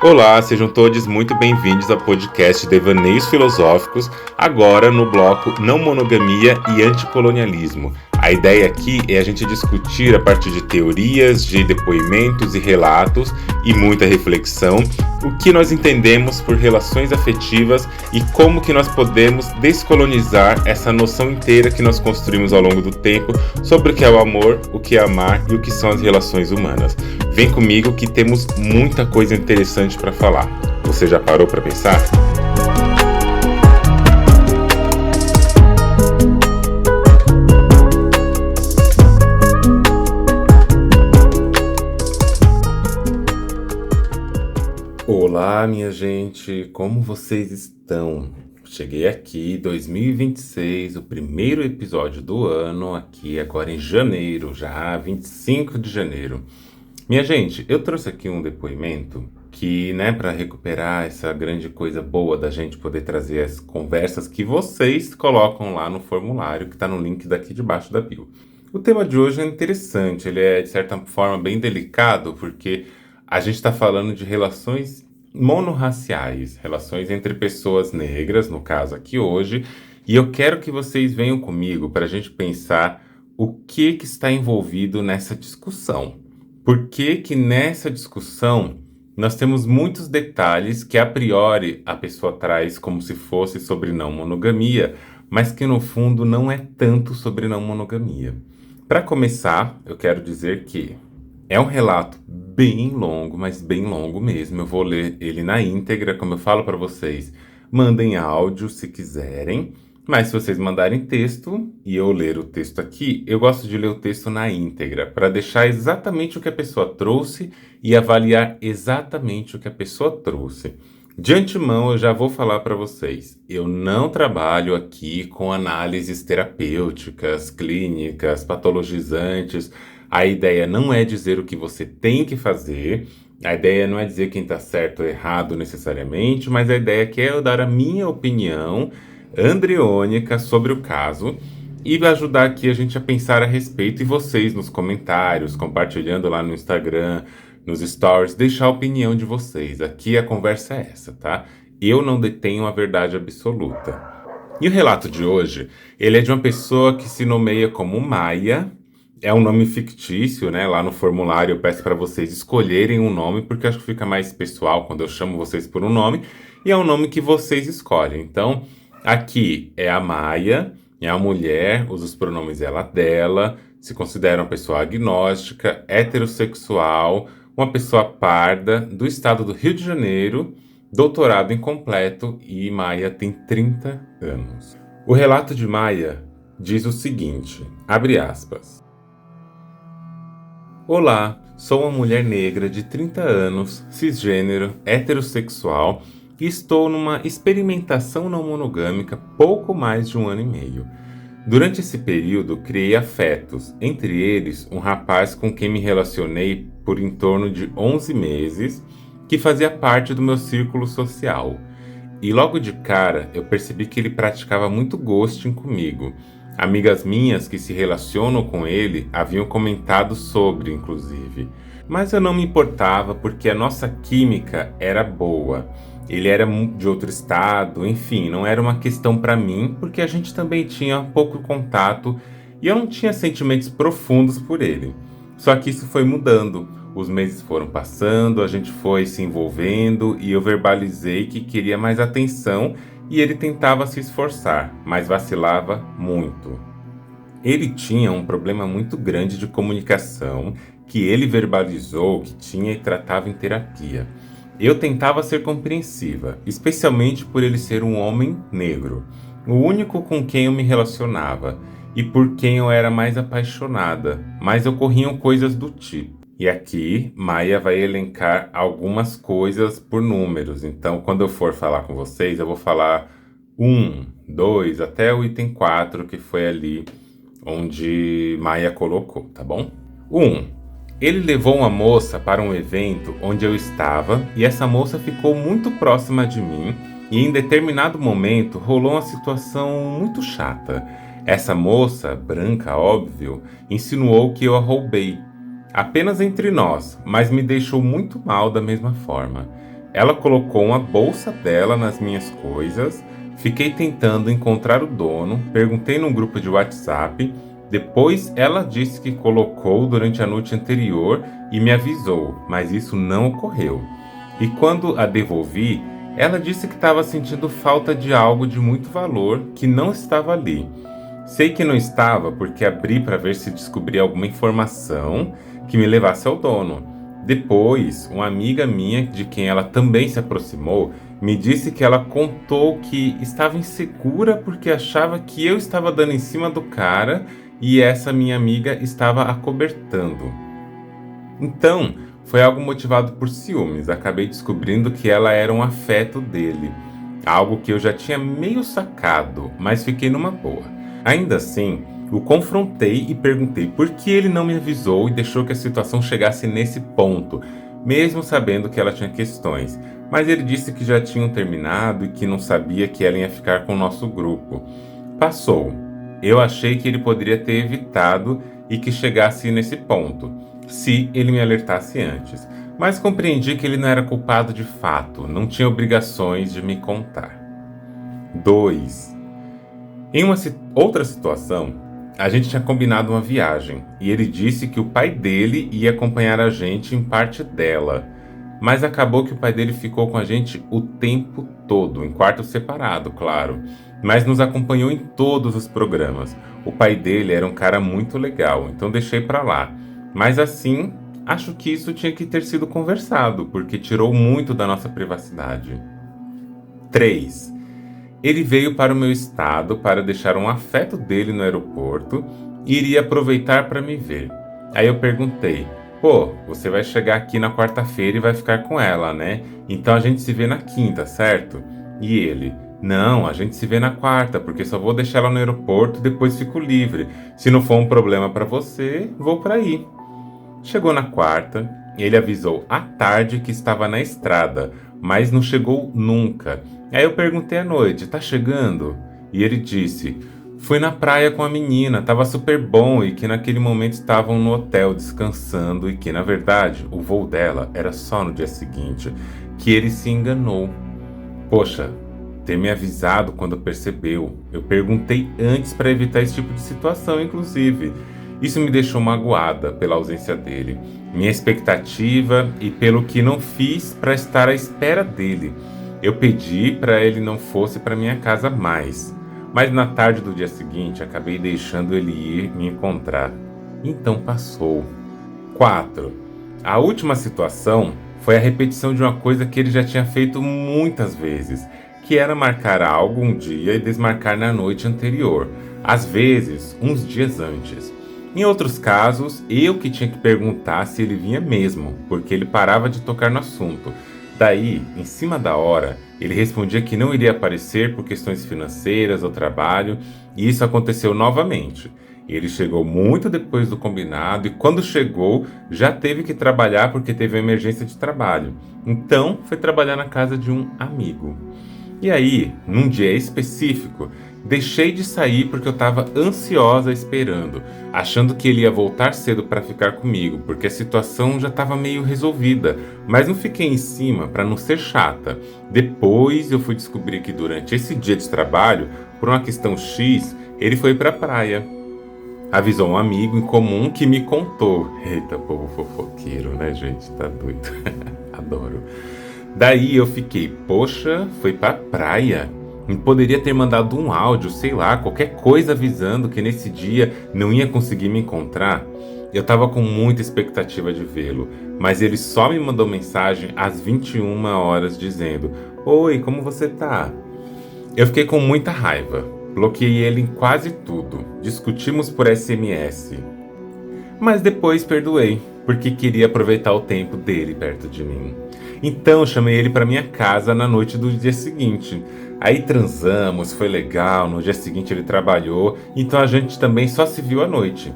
Olá, sejam todos muito bem-vindos ao podcast Devaneios Filosóficos, agora no bloco Não Monogamia e Anticolonialismo. A ideia aqui é a gente discutir a partir de teorias, de depoimentos e relatos e muita reflexão o que nós entendemos por relações afetivas e como que nós podemos descolonizar essa noção inteira que nós construímos ao longo do tempo sobre o que é o amor, o que é amar e o que são as relações humanas. Vem comigo que temos muita coisa interessante para falar. Você já parou para pensar? Olá, minha gente, como vocês estão? Cheguei aqui, 2026, o primeiro episódio do ano, aqui agora em janeiro, já 25 de janeiro. Minha gente, eu trouxe aqui um depoimento que, para recuperar essa grande coisa boa da gente poder trazer as conversas que vocês colocam lá no formulário, que está no link daqui debaixo da bio. O tema de hoje é interessante, ele é de certa forma bem delicado, porque a gente está falando de relações monorraciais, relações entre pessoas negras, no caso aqui hoje, e eu quero que vocês venham comigo para a gente pensar o que está envolvido nessa discussão. Por que nessa discussão nós temos muitos detalhes que a priori a pessoa traz como se fosse sobre não monogamia, mas que no fundo não é tanto sobre não monogamia. Para começar, eu quero dizer que é um relato bem longo, mas bem longo mesmo. Eu vou ler ele na íntegra, como eu falo para vocês. Mandem áudio se quiserem, mas se vocês mandarem texto e eu ler o texto aqui, eu gosto de ler o texto na íntegra, para deixar exatamente o que a pessoa trouxe e avaliar exatamente o que a pessoa trouxe. De antemão, eu já vou falar para vocês, eu não trabalho aqui com análises terapêuticas, clínicas, patologizantes. A ideia não é dizer o que você tem que fazer, a ideia não é dizer quem está certo ou errado necessariamente, mas a ideia é eu dar a minha opinião andreônica sobre o caso e ajudar aqui a gente a pensar a respeito e vocês nos comentários, compartilhando lá no Instagram, nos stories, deixar a opinião de vocês. Aqui a conversa é essa, tá? Eu não detenho a verdade absoluta. E o relato de hoje, ele é de uma pessoa que se nomeia como Maia. É um nome fictício, Lá no formulário eu peço para vocês escolherem um nome, porque acho que fica mais pessoal quando eu chamo vocês por um nome, e é um nome que vocês escolhem. Então, aqui é a Maia, é a mulher, usa os pronomes ela, dela, se considera uma pessoa agnóstica, heterossexual, uma pessoa parda, do estado do Rio de Janeiro, doutorado incompleto, e Maia tem 30 anos. O relato de Maia diz o seguinte, abre aspas. Olá, sou uma mulher negra de 30 anos, cisgênero, heterossexual e estou numa experimentação não monogâmica pouco mais de 1 ano e meio. Durante esse período, criei afetos, entre eles um rapaz com quem me relacionei por em torno de 11 meses, que fazia parte do meu círculo social. E logo de cara, eu percebi que ele praticava muito ghosting comigo. Amigas minhas que se relacionam com ele haviam comentado sobre, inclusive. Mas eu não me importava porque a nossa química era boa. Ele era de outro estado, enfim, não era uma questão para mim, porque a gente também tinha pouco contato e eu não tinha sentimentos profundos por ele. Só que isso foi mudando. Os meses foram passando, a gente foi se envolvendo e eu verbalizei que queria mais atenção e ele tentava se esforçar, mas vacilava muito. Ele tinha um problema muito grande de comunicação que ele verbalizou que tinha e tratava em terapia. Eu tentava ser compreensiva, especialmente por ele ser um homem negro, o único com quem eu me relacionava e por quem eu era mais apaixonada, mas ocorriam coisas do tipo. E aqui, Maia vai elencar algumas coisas por números. Então, quando eu for falar com vocês, eu vou falar 1, 2, até o item 4, que foi ali onde Maia colocou, tá bom? 1. Ele levou uma moça para um evento onde eu estava e essa moça ficou muito próxima de mim e em determinado momento rolou uma situação muito chata. Essa moça, branca, óbvio, insinuou que eu a roubei. Apenas entre nós, mas me deixou muito mal da mesma forma. Ela colocou uma bolsa dela nas minhas coisas, fiquei tentando encontrar o dono, perguntei num grupo de WhatsApp, depois ela disse que colocou durante a noite anterior e me avisou, mas isso não ocorreu. E quando a devolvi, ela disse que estava sentindo falta de algo de muito valor que não estava ali. Sei que não estava porque abri para ver se descobria alguma informação que me levasse ao dono. Depois, uma amiga minha, de quem ela também se aproximou, me disse que ela contou que estava insegura porque achava que eu estava dando em cima do cara e essa minha amiga estava acobertando. Então, foi algo motivado por ciúmes. Acabei descobrindo que ela era um afeto dele. Algo que eu já tinha meio sacado, mas fiquei numa boa. Ainda assim, o confrontei e perguntei por que ele não me avisou e deixou que a situação chegasse nesse ponto, mesmo sabendo que ela tinha questões. Mas ele disse que já tinham terminado e que não sabia que ela ia ficar com o nosso grupo. Passou. Eu achei que ele poderia ter evitado e que chegasse nesse ponto, se ele me alertasse antes. Mas compreendi que ele não era culpado de fato, não tinha obrigações de me contar. 2. Em uma outra situação, a gente tinha combinado uma viagem e ele disse que o pai dele ia acompanhar a gente em parte dela. Mas acabou que o pai dele ficou com a gente o tempo todo, em quarto separado, claro. Mas nos acompanhou em todos os programas. O pai dele era um cara muito legal, então deixei pra lá. Mas assim, acho que isso tinha que ter sido conversado, porque tirou muito da nossa privacidade. 3. Ele veio para o meu estado para deixar um afeto dele no aeroporto e iria aproveitar para me ver. Aí eu perguntei: pô, você vai chegar aqui na quarta-feira e vai ficar com ela, né? Então a gente se vê na quinta, certo? E ele: não, a gente se vê na quarta, porque só vou deixar ela no aeroporto e depois fico livre. Se não for um problema para você, vou para aí. Chegou na quarta, ele avisou à tarde que estava na estrada, mas não chegou nunca. Aí eu perguntei à noite: tá chegando? E ele disse: fui na praia com a menina, tava super bom e que naquele momento estavam no hotel descansando e que na verdade o voo dela era só no dia seguinte, que ele se enganou. Poxa, ter me avisado quando percebeu. Eu perguntei antes para evitar esse tipo de situação, inclusive. Isso me deixou magoada pela ausência dele, minha expectativa e pelo que não fiz para estar à espera dele. Eu pedi para ele não fosse para minha casa mais, mas na tarde do dia seguinte acabei deixando ele ir me encontrar. Então passou. 4. A última situação foi a repetição de uma coisa que ele já tinha feito muitas vezes, que era marcar algo um dia e desmarcar na noite anterior, às vezes uns dias antes. Em outros casos, eu que tinha que perguntar se ele vinha mesmo, porque ele parava de tocar no assunto. Daí, em cima da hora, ele respondia que não iria aparecer por questões financeiras ou trabalho, e isso aconteceu novamente. Ele chegou muito depois do combinado e quando chegou, já teve que trabalhar porque teve uma emergência de trabalho. Então, foi trabalhar na casa de um amigo. E aí, num dia específico, deixei de sair porque eu estava ansiosa esperando, achando que ele ia voltar cedo para ficar comigo, porque a situação já estava meio resolvida, mas não fiquei em cima para não ser chata. Depois eu fui descobrir que durante esse dia de trabalho, por uma questão X, ele foi para a praia. Avisou um amigo em comum que me contou. Eita, povo fofoqueiro, né, gente? Tá doido. Adoro. Daí eu fiquei: poxa, foi pra praia? Não poderia ter mandado um áudio, sei lá, qualquer coisa avisando que nesse dia não ia conseguir me encontrar? Eu tava com muita expectativa de vê-lo, mas ele só me mandou mensagem às 21 horas dizendo: oi, como você tá? Eu fiquei com muita raiva, bloqueei ele em quase tudo, discutimos por SMS. Mas depois perdoei, porque queria aproveitar o tempo dele perto de mim. Então chamei ele para minha casa na noite do dia seguinte. Aí transamos, foi legal, no dia seguinte ele trabalhou, então a gente também só se viu à noite.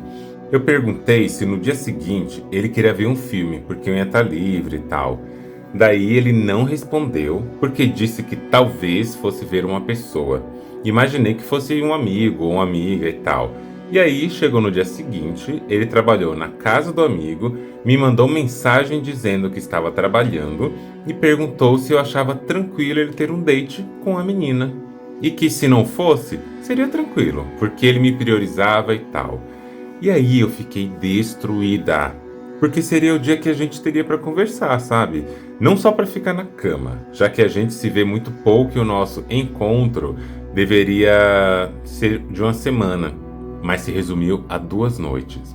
Eu perguntei se no dia seguinte ele queria ver um filme, porque eu ia estar livre e tal. Daí ele não respondeu, porque disse que talvez fosse ver uma pessoa. Imaginei que fosse um amigo ou uma amiga e tal. E aí, chegou no dia seguinte, ele trabalhou na casa do amigo, me mandou mensagem dizendo que estava trabalhando e perguntou se eu achava tranquilo ele ter um date com a menina. E que se não fosse, seria tranquilo, porque ele me priorizava e tal. E aí eu fiquei destruída, porque seria o dia que a gente teria para conversar, sabe? Não só para ficar na cama, já que a gente se vê muito pouco e o nosso encontro deveria ser de uma semana, mas se resumiu a 2 noites.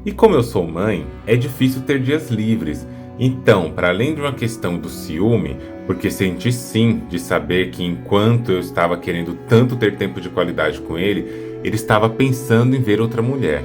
E como eu sou mãe, é difícil ter dias livres. Então, para além de uma questão do ciúme, porque senti sim de saber que enquanto eu estava querendo tanto ter tempo de qualidade com ele, ele estava pensando em ver outra mulher.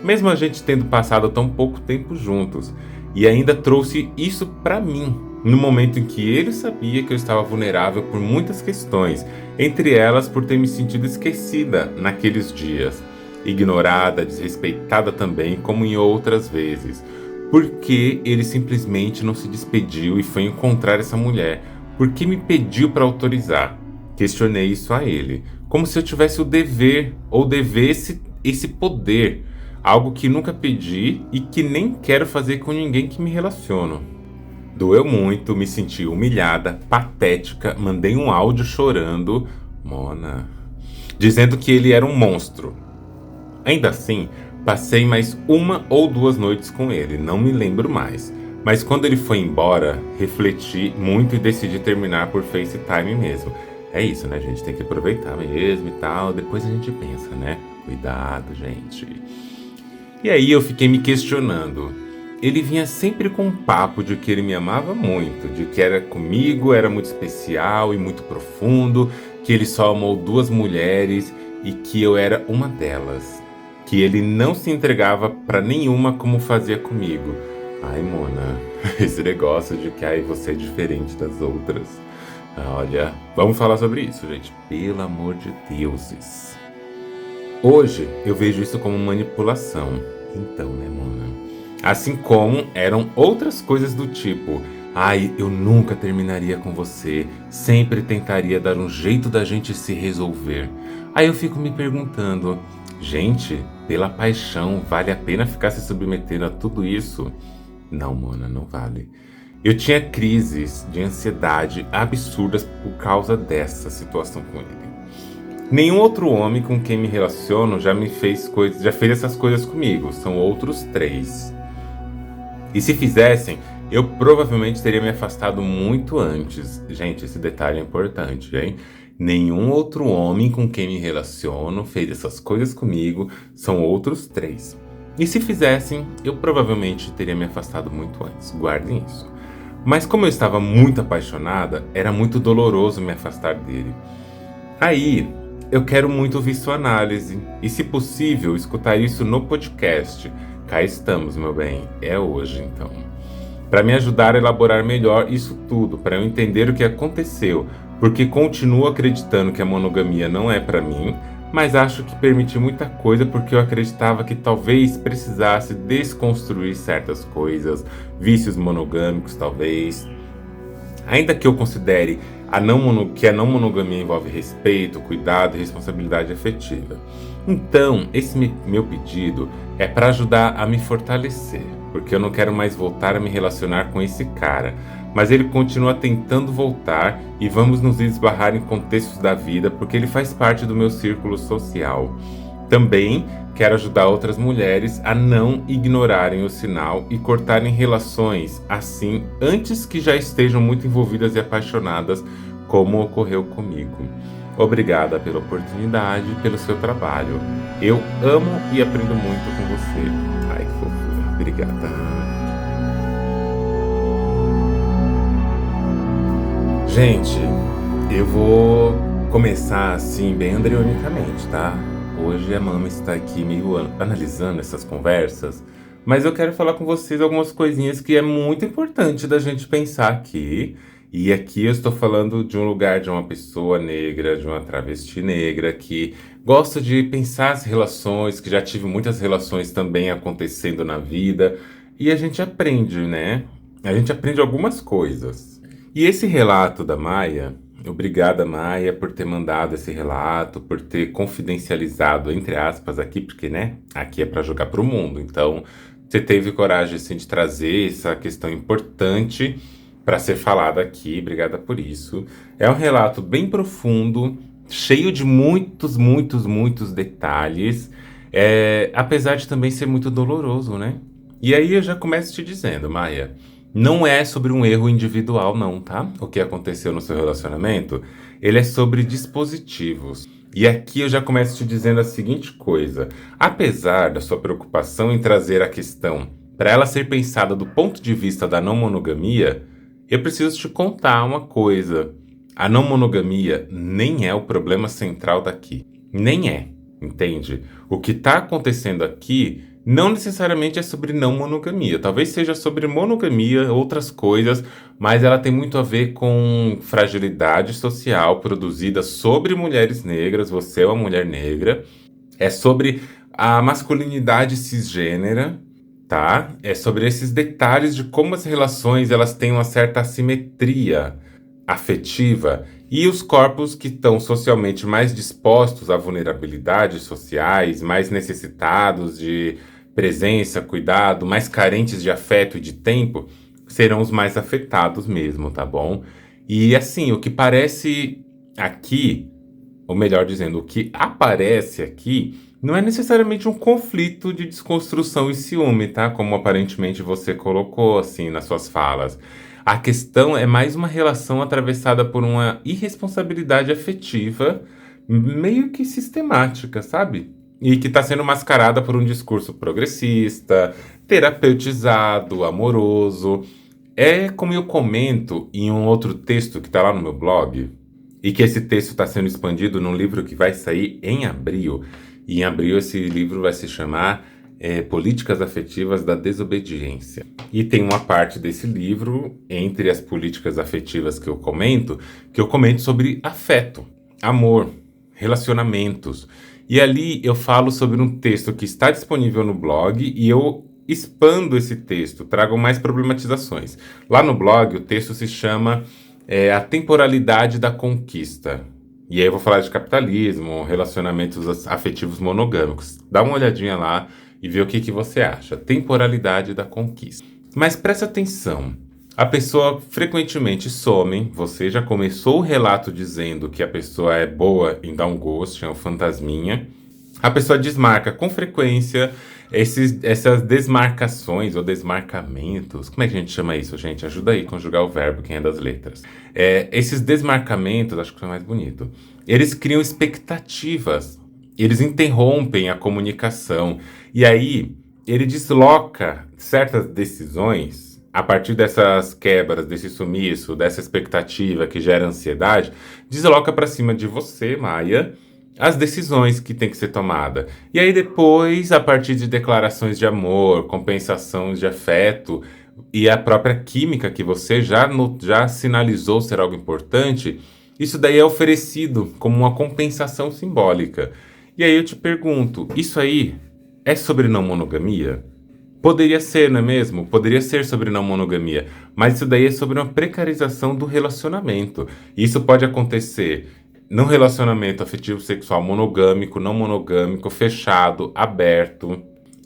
Mesmo a gente tendo passado tão pouco tempo juntos. E ainda trouxe isso para mim, no momento em que ele sabia que eu estava vulnerável por muitas questões, entre elas por ter me sentido esquecida naqueles dias. Ignorada, desrespeitada também, como em outras vezes. Por que ele simplesmente não se despediu e foi encontrar essa mulher? Por que me pediu para autorizar? Questionei isso a ele, como se eu tivesse o dever ou devesse esse poder, algo que nunca pedi e que nem quero fazer com ninguém que me relaciono. Doeu muito, me senti humilhada, patética, mandei um áudio chorando, Mona, dizendo que ele era um monstro. Ainda assim, passei mais 1 ou 2 noites com ele, não me lembro mais. Mas quando ele foi embora, refleti muito e decidi terminar por FaceTime mesmo. É isso, né, gente? Tem que aproveitar mesmo e tal. Depois a gente pensa, né? Cuidado, gente. E aí eu fiquei me questionando. Ele vinha sempre com um papo de que ele me amava muito, de que era comigo, era muito especial e muito profundo, que ele só amou 2 mulheres e que eu era uma delas. Que ele não se entregava pra nenhuma como fazia comigo. Ai, Mona, esse negócio de que ai, você é diferente das outras. Olha, vamos falar sobre isso, gente. Pelo amor de deuses. Hoje eu vejo isso como manipulação. Então, né, Mona? Assim como eram outras coisas do tipo: ai, eu nunca terminaria com você, sempre tentaria dar um jeito da gente se resolver. Aí eu fico me perguntando, gente, pela paixão, vale a pena ficar se submetendo a tudo isso? Não, Mona, não vale. Eu tinha crises de ansiedade absurdas por causa dessa situação com ele. Nenhum outro homem com quem me relaciono já fez essas coisas comigo. São outros 3. E se fizessem, eu provavelmente teria me afastado muito antes. Gente, esse detalhe é importante, hein? Nenhum outro homem com quem me relaciono fez essas coisas comigo. São outros 3. E se fizessem, eu provavelmente teria me afastado muito antes. Guardem isso. Mas como eu estava muito apaixonada, era muito doloroso me afastar dele. Aí, eu quero muito ouvir sua análise. E se possível, escutar isso no podcast. Cá estamos, meu bem. É hoje, então. Para me ajudar a elaborar melhor isso tudo, para eu entender o que aconteceu, porque continuo acreditando que a monogamia não é para mim, mas acho que permiti muita coisa porque eu acreditava que talvez precisasse desconstruir certas coisas, vícios monogâmicos talvez. Ainda que eu considere que a não monogamia envolve respeito, cuidado e responsabilidade afetiva. Então, esse meu pedido é para ajudar a me fortalecer, porque eu não quero mais voltar a me relacionar com esse cara, mas ele continua tentando voltar e vamos nos esbarrar em contextos da vida porque ele faz parte do meu círculo social. Também quero ajudar outras mulheres a não ignorarem o sinal e cortarem relações assim antes que já estejam muito envolvidas e apaixonadas, como ocorreu comigo. Obrigada pela oportunidade e pelo seu trabalho. Eu amo e aprendo muito com você. Ai, que fofura. Obrigada. Gente, eu vou começar assim, bem andrionicamente, tá? Hoje a Mama está aqui meio analisando essas conversas, mas eu quero falar com vocês algumas coisinhas que é muito importante da gente pensar aqui. E aqui eu estou falando de um lugar de uma pessoa negra, de uma travesti negra, que gosta de pensar as relações, que já tive muitas relações também acontecendo na vida, e a gente aprende, né? A gente aprende algumas coisas. E esse relato da Maia, Obrigada, Maia, por ter mandado esse relato, por ter confidencializado, entre aspas, aqui, porque, né, aqui é para jogar para o mundo. Então, você teve coragem, assim, de trazer essa questão importante para ser falada aqui. Obrigada por isso. É um relato bem profundo, cheio de muitos, muitos, muitos detalhes, apesar de também ser muito doloroso, né? E aí eu já começo te dizendo, Maia. Não é sobre um erro individual, não, tá? O que aconteceu no seu relacionamento, ele é sobre dispositivos. E aqui eu já começo te dizendo a seguinte coisa: apesar da sua preocupação em trazer a questão para ela ser pensada do ponto de vista da não monogamia, eu preciso te contar uma coisa. A não monogamia nem é o problema central daqui. Nem é, entende? O que está acontecendo aqui não necessariamente é sobre não monogamia. Talvez seja sobre monogamia, outras coisas, mas ela tem muito a ver com fragilidade social produzida sobre mulheres negras. Você é uma mulher negra. É sobre a masculinidade cisgênera, tá? É sobre esses detalhes de como as relações elas têm uma certa assimetria afetiva e os corpos que estão socialmente mais dispostos a vulnerabilidades sociais, mais necessitados de presença, cuidado, mais carentes de afeto e de tempo, serão os mais afetados mesmo, tá bom? E assim, o que parece aqui, ou melhor dizendo, o que aparece aqui, não é necessariamente um conflito de desconstrução e ciúme, tá? Como aparentemente você colocou assim nas suas falas. A questão é mais uma relação atravessada por uma irresponsabilidade afetiva meio que sistemática, sabe? E que está sendo mascarada por um discurso progressista, terapeutizado, amoroso. É como eu comento em um outro texto que está lá no meu blog, e que esse texto está sendo expandido num livro que vai sair em abril. E em abril esse livro vai se chamar Políticas Afetivas da Desobediência. E tem uma parte desse livro, entre as políticas afetivas que eu comento sobre afeto, amor, relacionamentos. E ali eu falo sobre um texto que está disponível no blog e eu expando esse texto, trago mais problematizações. Lá no blog o texto se chama A Temporalidade da Conquista. E aí eu vou falar de capitalismo, relacionamentos afetivos monogâmicos. Dá uma olhadinha lá e vê o que você acha. Temporalidade da conquista. Mas presta atenção. A pessoa frequentemente some. Você já começou o relato dizendo que a pessoa é boa em dar um ghost, é um fantasminha. A pessoa desmarca com frequência essas desmarcações ou desmarcamentos. Como é que a gente chama isso, gente? Ajuda aí a conjugar o verbo, quem é das letras. Esses desmarcamentos, acho que é mais bonito. Eles criam expectativas. Eles interrompem a comunicação. E aí, ele desloca certas decisões a partir dessas quebras, desse sumiço, dessa expectativa que gera ansiedade, desloca para cima de você, Maia, as decisões que tem que ser tomada. E aí depois, a partir de declarações de amor, compensações de afeto e a própria química que você já sinalizou ser algo importante, isso daí é oferecido como uma compensação simbólica. E aí eu te pergunto, isso aí é sobre não monogamia? Poderia ser, não é mesmo? Poderia ser sobre não monogamia, mas isso daí é sobre uma precarização do relacionamento. Isso pode acontecer num relacionamento afetivo sexual monogâmico, não monogâmico, fechado, aberto.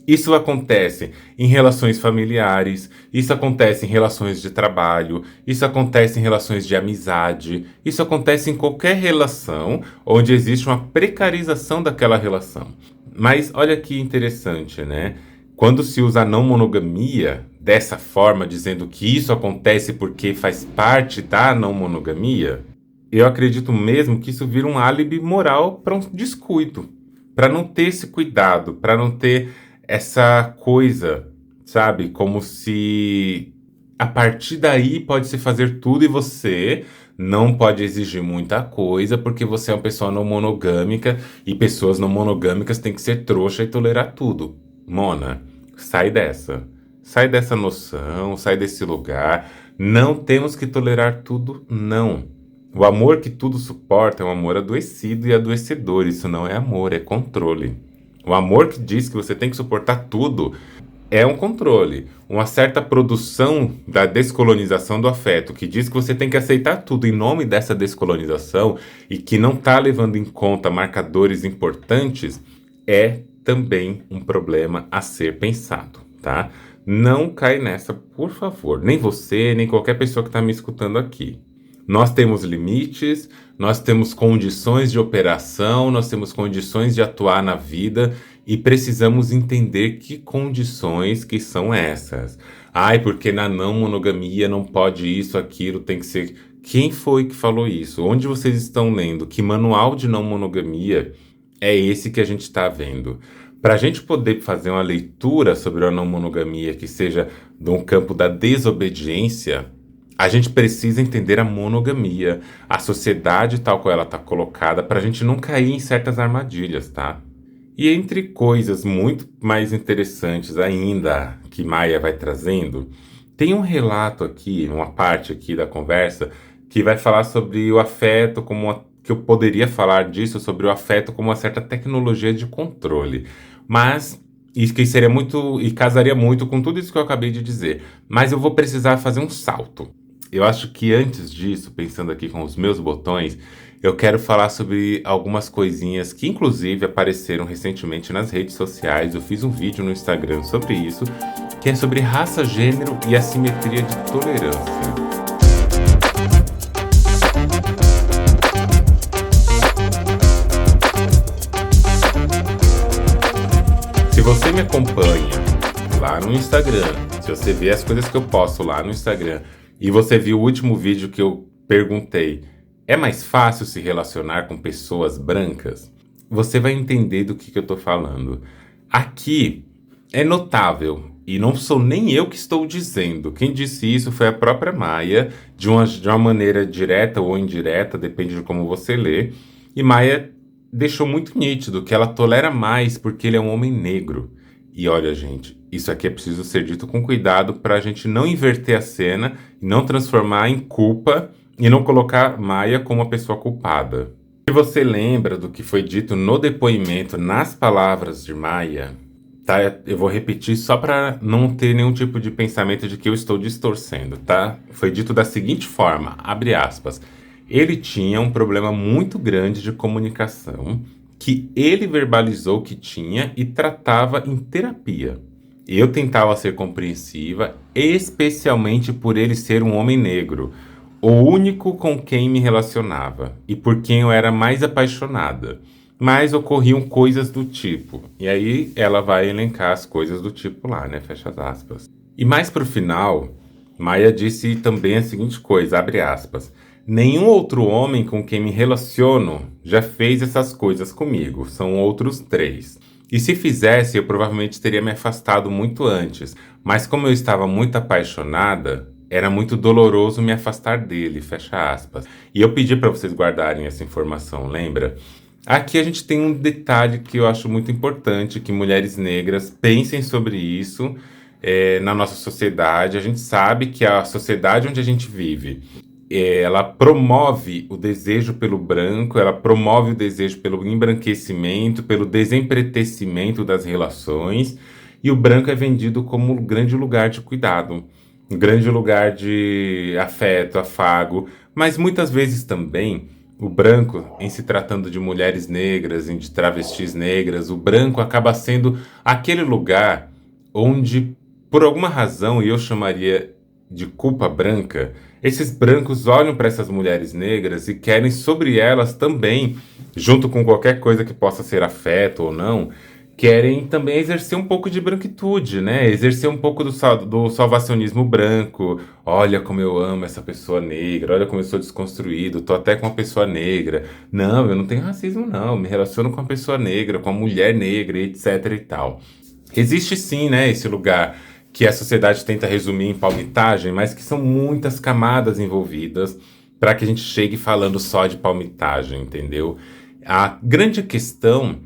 Isso acontece em relações familiares, isso acontece em relações de trabalho, isso acontece em relações de amizade, isso acontece em qualquer relação onde existe uma precarização daquela relação. Mas olha que interessante, né? Quando se usa a não monogamia dessa forma, dizendo que isso acontece porque faz parte da não monogamia, eu acredito mesmo que isso vira um álibi moral para um descuido, para não ter esse cuidado, para não ter essa coisa, sabe? Como se a partir daí pode se fazer tudo e você não pode exigir muita coisa porque você é uma pessoa não monogâmica e pessoas não monogâmicas têm que ser trouxa e tolerar tudo. Mona, sai dessa. Sai dessa noção, sai desse lugar. Não temos que tolerar tudo, não. O amor que tudo suporta é um amor adoecido e adoecedor. Isso não é amor, é controle. O amor que diz que você tem que suportar tudo é um controle, uma certa produção da descolonização do afeto, que diz que você tem que aceitar tudo em nome dessa descolonização e que não está levando em conta marcadores importantes, é também um problema a ser pensado, tá? Não cai nessa, por favor, nem você, nem qualquer pessoa que está me escutando aqui. Nós temos limites, nós temos condições de operação, nós temos condições de atuar na vida e precisamos entender que condições que são essas. Ai, porque na não monogamia não pode isso, aquilo, tem que ser. Quem foi que falou isso? Onde vocês estão lendo? Que manual de não monogamia é esse que a gente está vendo? Para a gente poder fazer uma leitura sobre a não monogamia que seja de um campo da desobediência, a gente precisa entender a monogamia, a sociedade tal qual ela está colocada, para a gente não cair em certas armadilhas, tá? E entre coisas muito mais interessantes ainda que Maia vai trazendo, tem um relato aqui, uma parte aqui da conversa, que vai falar sobre o afeto que eu poderia falar disso, sobre o afeto como uma certa tecnologia de controle. Mas isso que seria muito e casaria muito com tudo isso que eu acabei de dizer. Mas eu vou precisar fazer um salto. Eu acho que antes disso, pensando aqui com os meus botões, eu quero falar sobre algumas coisinhas que, inclusive, apareceram recentemente nas redes sociais. Eu fiz um vídeo no Instagram sobre isso, que é sobre raça, gênero e assimetria de tolerância. Se você me acompanha lá no Instagram, se você vê as coisas que eu posto lá no Instagram, e você viu o último vídeo que eu perguntei, é mais fácil se relacionar com pessoas brancas? Você vai entender do que eu estou falando. Aqui é notável, e não sou nem eu que estou dizendo. Quem disse isso foi a própria Maia, de uma maneira direta ou indireta, depende de como você lê. E Maia deixou muito nítido que ela tolera mais porque ele é um homem negro. E olha, gente, isso aqui é preciso ser dito com cuidado para a gente não inverter a cena e não transformar em culpa e não colocar Maia como a pessoa culpada. Se você lembra do que foi dito no depoimento, nas palavras de Maia, tá? Eu vou repetir só para não ter nenhum tipo de pensamento de que eu estou distorcendo, tá? Foi dito da seguinte forma, abre aspas, ele tinha um problema muito grande de comunicação que ele verbalizou que tinha e tratava em terapia. Eu tentava ser compreensiva, especialmente por ele ser um homem negro, o único com quem me relacionava e por quem eu era mais apaixonada. Mas ocorriam coisas do tipo. E aí ela vai elencar as coisas do tipo lá, né? Fecha as aspas. E mais pro final, Maia disse também a seguinte coisa, abre aspas. Nenhum outro homem com quem me relaciono já fez essas coisas comigo. São outros 3. E se fizesse, eu provavelmente teria me afastado muito antes. Mas como eu estava muito apaixonada, era muito doloroso me afastar dele, fecha aspas. E eu pedi para vocês guardarem essa informação, lembra? Aqui a gente tem um detalhe que eu acho muito importante, que mulheres negras pensem sobre isso na nossa sociedade. A gente sabe que a sociedade onde a gente vive, ela promove o desejo pelo branco, ela promove o desejo pelo embranquecimento, pelo desempretecimento das relações, e o branco é vendido como um grande lugar de cuidado, um grande lugar de afeto, afago, mas muitas vezes também o branco, em se tratando de mulheres negras, de travestis negras, o branco acaba sendo aquele lugar onde, por alguma razão, e eu chamaria de culpa branca, esses brancos olham para essas mulheres negras e querem sobre elas também, junto com qualquer coisa que possa ser afeto ou não, querem também exercer um pouco de branquitude, né? Exercer um pouco do salvacionismo branco. Olha como eu amo essa pessoa negra, olha como eu sou desconstruído, tô até com uma pessoa negra. Não, eu não tenho racismo não, me relaciono com uma pessoa negra, com uma mulher negra, etc e tal. Existe sim, né, esse lugar que a sociedade tenta resumir em palmitagem, mas que são muitas camadas envolvidas para que a gente chegue falando só de palmitagem, entendeu? A grande questão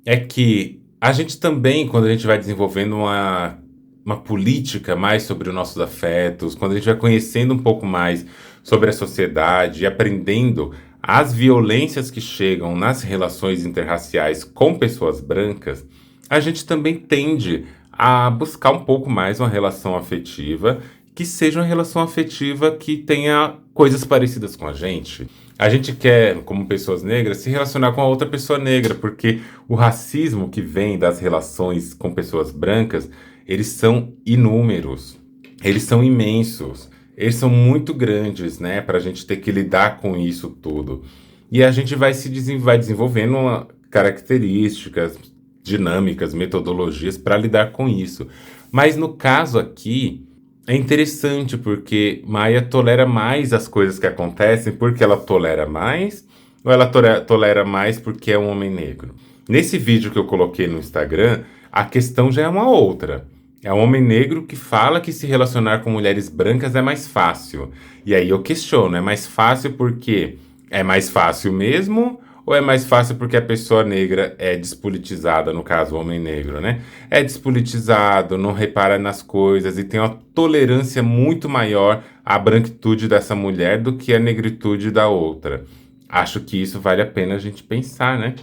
é que a gente também, quando a gente vai desenvolvendo uma política mais sobre os nossos afetos, quando a gente vai conhecendo um pouco mais sobre a sociedade e aprendendo as violências que chegam nas relações interraciais com pessoas brancas, a gente também tende a buscar um pouco mais uma relação afetiva, que seja uma relação afetiva que tenha coisas parecidas com a gente. A gente quer, como pessoas negras, se relacionar com a outra pessoa negra, porque o racismo que vem das relações com pessoas brancas, eles são inúmeros, eles são imensos, eles são muito grandes, né, para a gente ter que lidar com isso tudo. E a gente vai desenvolvendo características, dinâmicas, metodologias para lidar com isso. Mas no caso aqui, é interessante porque Maia tolera mais as coisas que acontecem porque ela tolera mais ou ela tolera mais porque é um homem negro? Nesse vídeo que eu coloquei no Instagram, a questão já é uma outra. É um homem negro que fala que se relacionar com mulheres brancas é mais fácil. E aí eu questiono, é mais fácil porque é mais fácil mesmo? Ou é mais fácil porque a pessoa negra é despolitizada, no caso o homem negro, né? É despolitizado, não repara nas coisas e tem uma tolerância muito maior à branquitude dessa mulher do que à negritude da outra. Acho que isso vale a pena a gente pensar, né?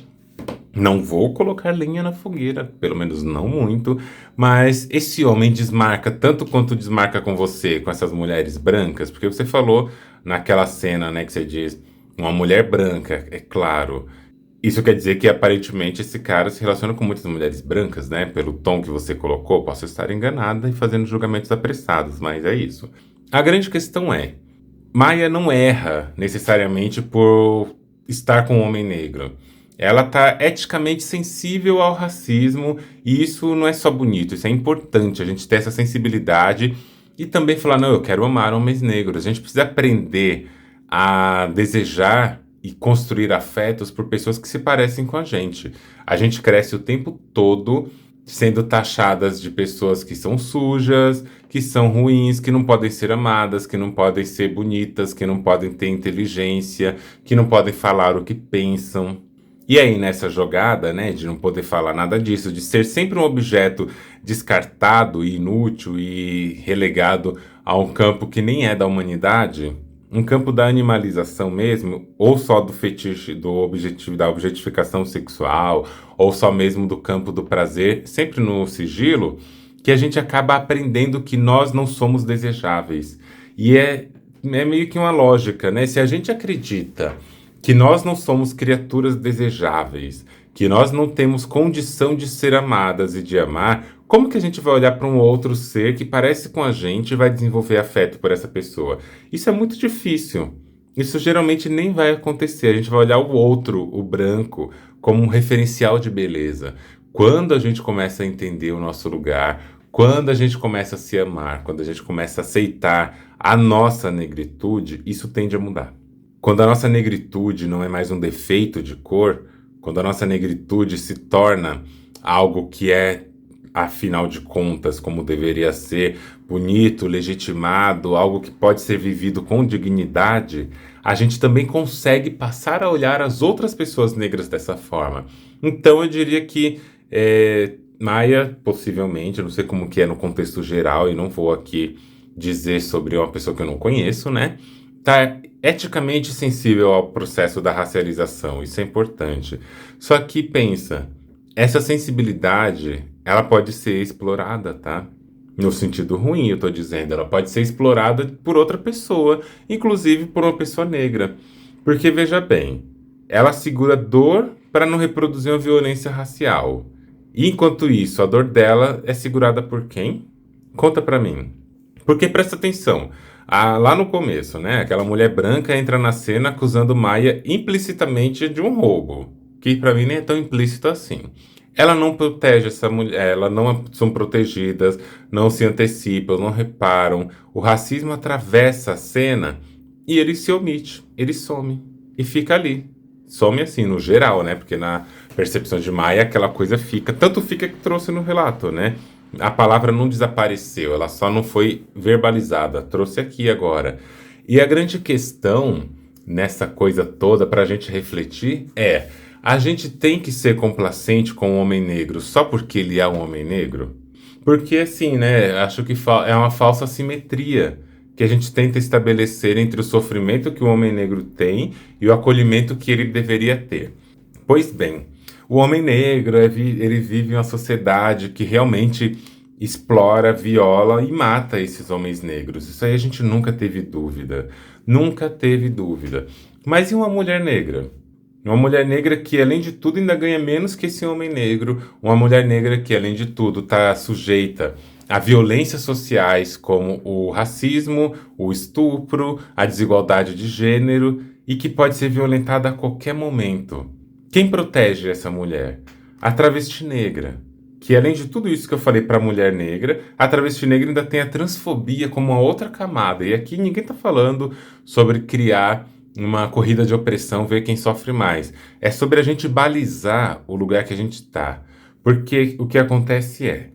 Não vou colocar lenha na fogueira, pelo menos não muito, mas esse homem desmarca tanto quanto desmarca com você, com essas mulheres brancas, porque você falou naquela cena, né, que você diz, uma mulher branca, é claro. Isso quer dizer que aparentemente esse cara se relaciona com muitas mulheres brancas, né? Pelo tom que você colocou, posso estar enganada e fazendo julgamentos apressados, mas é isso. A grande questão é, Maia não erra necessariamente por estar com um homem negro. Ela está eticamente sensível ao racismo e isso não é só bonito, isso é importante, a gente ter essa sensibilidade e também falar, não, eu quero amar homens negros. A gente precisa aprender a desejar e construir afetos por pessoas que se parecem com a gente. A gente cresce o tempo todo sendo taxadas de pessoas que são sujas, que são ruins, que não podem ser amadas, que não podem ser bonitas, que não podem ter inteligência, que não podem falar o que pensam. E aí, nessa jogada, né, de não poder falar nada disso, de ser sempre um objeto descartado e inútil e relegado a um campo que nem é da humanidade, um campo da animalização mesmo, ou só do fetiche, da objetificação sexual, ou só mesmo do campo do prazer, sempre no sigilo, que a gente acaba aprendendo que nós não somos desejáveis. E é meio que uma lógica, né? Se a gente acredita que nós não somos criaturas desejáveis, que nós não temos condição de ser amadas e de amar, como que a gente vai olhar para um outro ser que parece com a gente e vai desenvolver afeto por essa pessoa? Isso é muito difícil. Isso geralmente nem vai acontecer. A gente vai olhar o outro, o branco, como um referencial de beleza. Quando a gente começa a entender o nosso lugar, quando a gente começa a se amar, quando a gente começa a aceitar a nossa negritude, isso tende a mudar. Quando a nossa negritude não é mais um defeito de cor, quando a nossa negritude se torna algo que é, afinal de contas, como deveria ser, bonito, legitimado, algo que pode ser vivido com dignidade, a gente também consegue passar a olhar as outras pessoas negras dessa forma. Então eu diria que Maia, possivelmente, eu não sei como que é no contexto geral e não vou aqui dizer sobre uma pessoa que eu não conheço, né? Tá eticamente sensível ao processo da racialização, isso é importante. Só que pensa, essa sensibilidade, ela pode ser explorada, tá? No sentido ruim, eu tô dizendo, ela pode ser explorada por outra pessoa, inclusive por uma pessoa negra. Porque veja bem, ela segura dor para não reproduzir uma violência racial. E enquanto isso, a dor dela é segurada por quem? Conta pra mim. Porque presta atenção, lá no começo, né? Aquela mulher branca entra na cena acusando Maia implicitamente de um roubo, que pra mim nem é tão implícito assim. Ela não protege essa mulher, elas não são protegidas, não se antecipam, não reparam. O racismo atravessa a cena e ele se omite, ele some e fica ali. Some assim, no geral, né? Porque na percepção de Maia aquela coisa fica, tanto fica que trouxe no relato, né? A palavra não desapareceu, ela só não foi verbalizada, trouxe aqui agora. E a grande questão nessa coisa toda para a gente refletir é: a gente tem que ser complacente com o homem negro só porque ele é um homem negro? Porque assim, né, acho que é uma falsa simetria que a gente tenta estabelecer entre o sofrimento que o homem negro tem e o acolhimento que ele deveria ter. Pois bem, o homem negro, ele vive em uma sociedade que realmente explora, viola e mata esses homens negros. Isso aí a gente nunca teve dúvida. Nunca teve dúvida. Mas e uma mulher negra? Uma mulher negra que, além de tudo, ainda ganha menos que esse homem negro. Uma mulher negra que, além de tudo, está sujeita a violências sociais como o racismo, o estupro, a desigualdade de gênero e que pode ser violentada a qualquer momento. Quem protege essa mulher? A travesti negra. Que, além de tudo isso que eu falei para a mulher negra, a travesti negra ainda tem a transfobia como uma outra camada. E aqui ninguém está falando sobre criar uma corrida de opressão, ver quem sofre mais. É sobre a gente balizar o lugar que a gente está. Porque o que acontece é,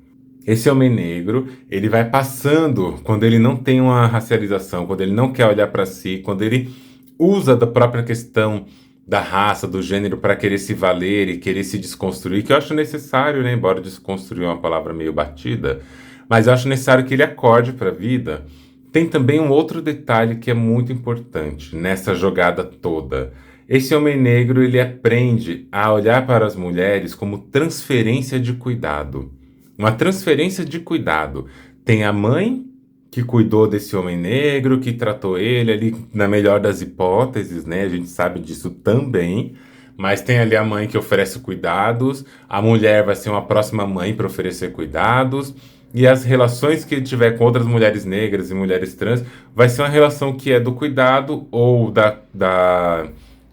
esse homem negro, ele vai passando quando ele não tem uma racialização, quando ele não quer olhar para si, quando ele usa da própria questão da raça, do gênero para querer se valer e querer se desconstruir, que eu acho necessário, né? Embora desconstruir é uma palavra meio batida, mas eu acho necessário que ele acorde para a vida. Tem também um outro detalhe que é muito importante nessa jogada toda. Esse homem negro, ele aprende a olhar para as mulheres como transferência de cuidado. Uma transferência de cuidado. Tem a mãe que cuidou desse homem negro, que tratou ele ali na melhor das hipóteses, né? A gente sabe disso também. Mas tem ali a mãe que oferece cuidados, a mulher vai ser uma próxima mãe para oferecer cuidados, e as relações que ele tiver com outras mulheres negras e mulheres trans vai ser uma relação que é do cuidado ou da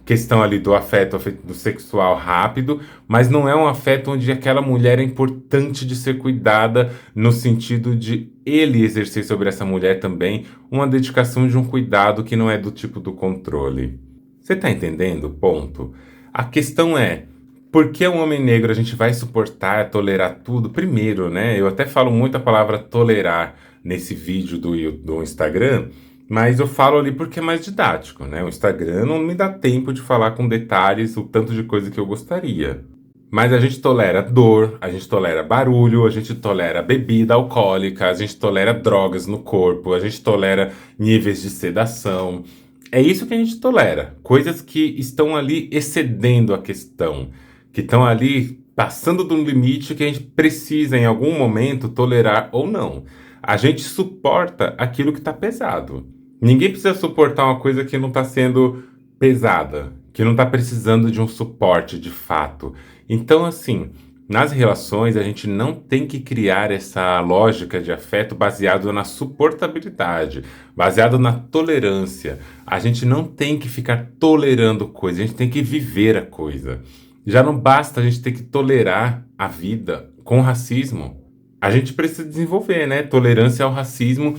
questão ali do afeto do sexual rápido, mas não é um afeto onde aquela mulher é importante de ser cuidada no sentido de ele exercer sobre essa mulher também uma dedicação de um cuidado que não é do tipo do controle. Você tá entendendo? Ponto. A questão é, por que um homem negro a gente vai suportar, tolerar tudo? Primeiro, né? Eu até falo muito a palavra tolerar nesse vídeo do Instagram, mas eu falo ali porque é mais didático, né? O Instagram não me dá tempo de falar com detalhes o tanto de coisa que eu gostaria. Mas a gente tolera dor, a gente tolera barulho, a gente tolera bebida alcoólica, a gente tolera drogas no corpo, a gente tolera níveis de sedação. É isso que a gente tolera. Coisas que estão ali excedendo a questão, que estão ali passando do limite que a gente precisa em algum momento tolerar ou não. A gente suporta aquilo que está pesado. Ninguém precisa suportar uma coisa que não está sendo pesada, que não está precisando de um suporte de fato. Então, assim, nas relações a gente não tem que criar essa lógica de afeto baseado na suportabilidade, baseado na tolerância. A gente não tem que ficar tolerando coisa, a gente tem que viver a coisa. Já não basta a gente ter que tolerar a vida com racismo. A gente precisa desenvolver, né, tolerância ao racismo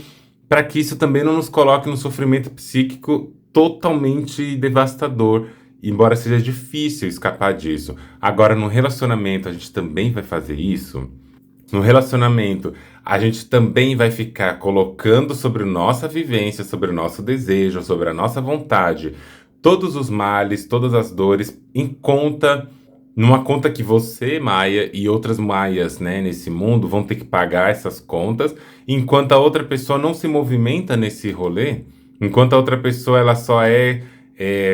para que isso também não nos coloque no sofrimento psíquico totalmente devastador, embora seja difícil escapar disso. Agora, no relacionamento, a gente também vai fazer isso. No relacionamento, a gente também vai ficar colocando sobre nossa vivência, sobre o nosso desejo, sobre a nossa vontade, todos os males, todas as dores em conta, numa conta que você, Maia, e outras Maias, né, nesse mundo vão ter que pagar essas contas, enquanto a outra pessoa não se movimenta nesse rolê, enquanto a outra pessoa ela só é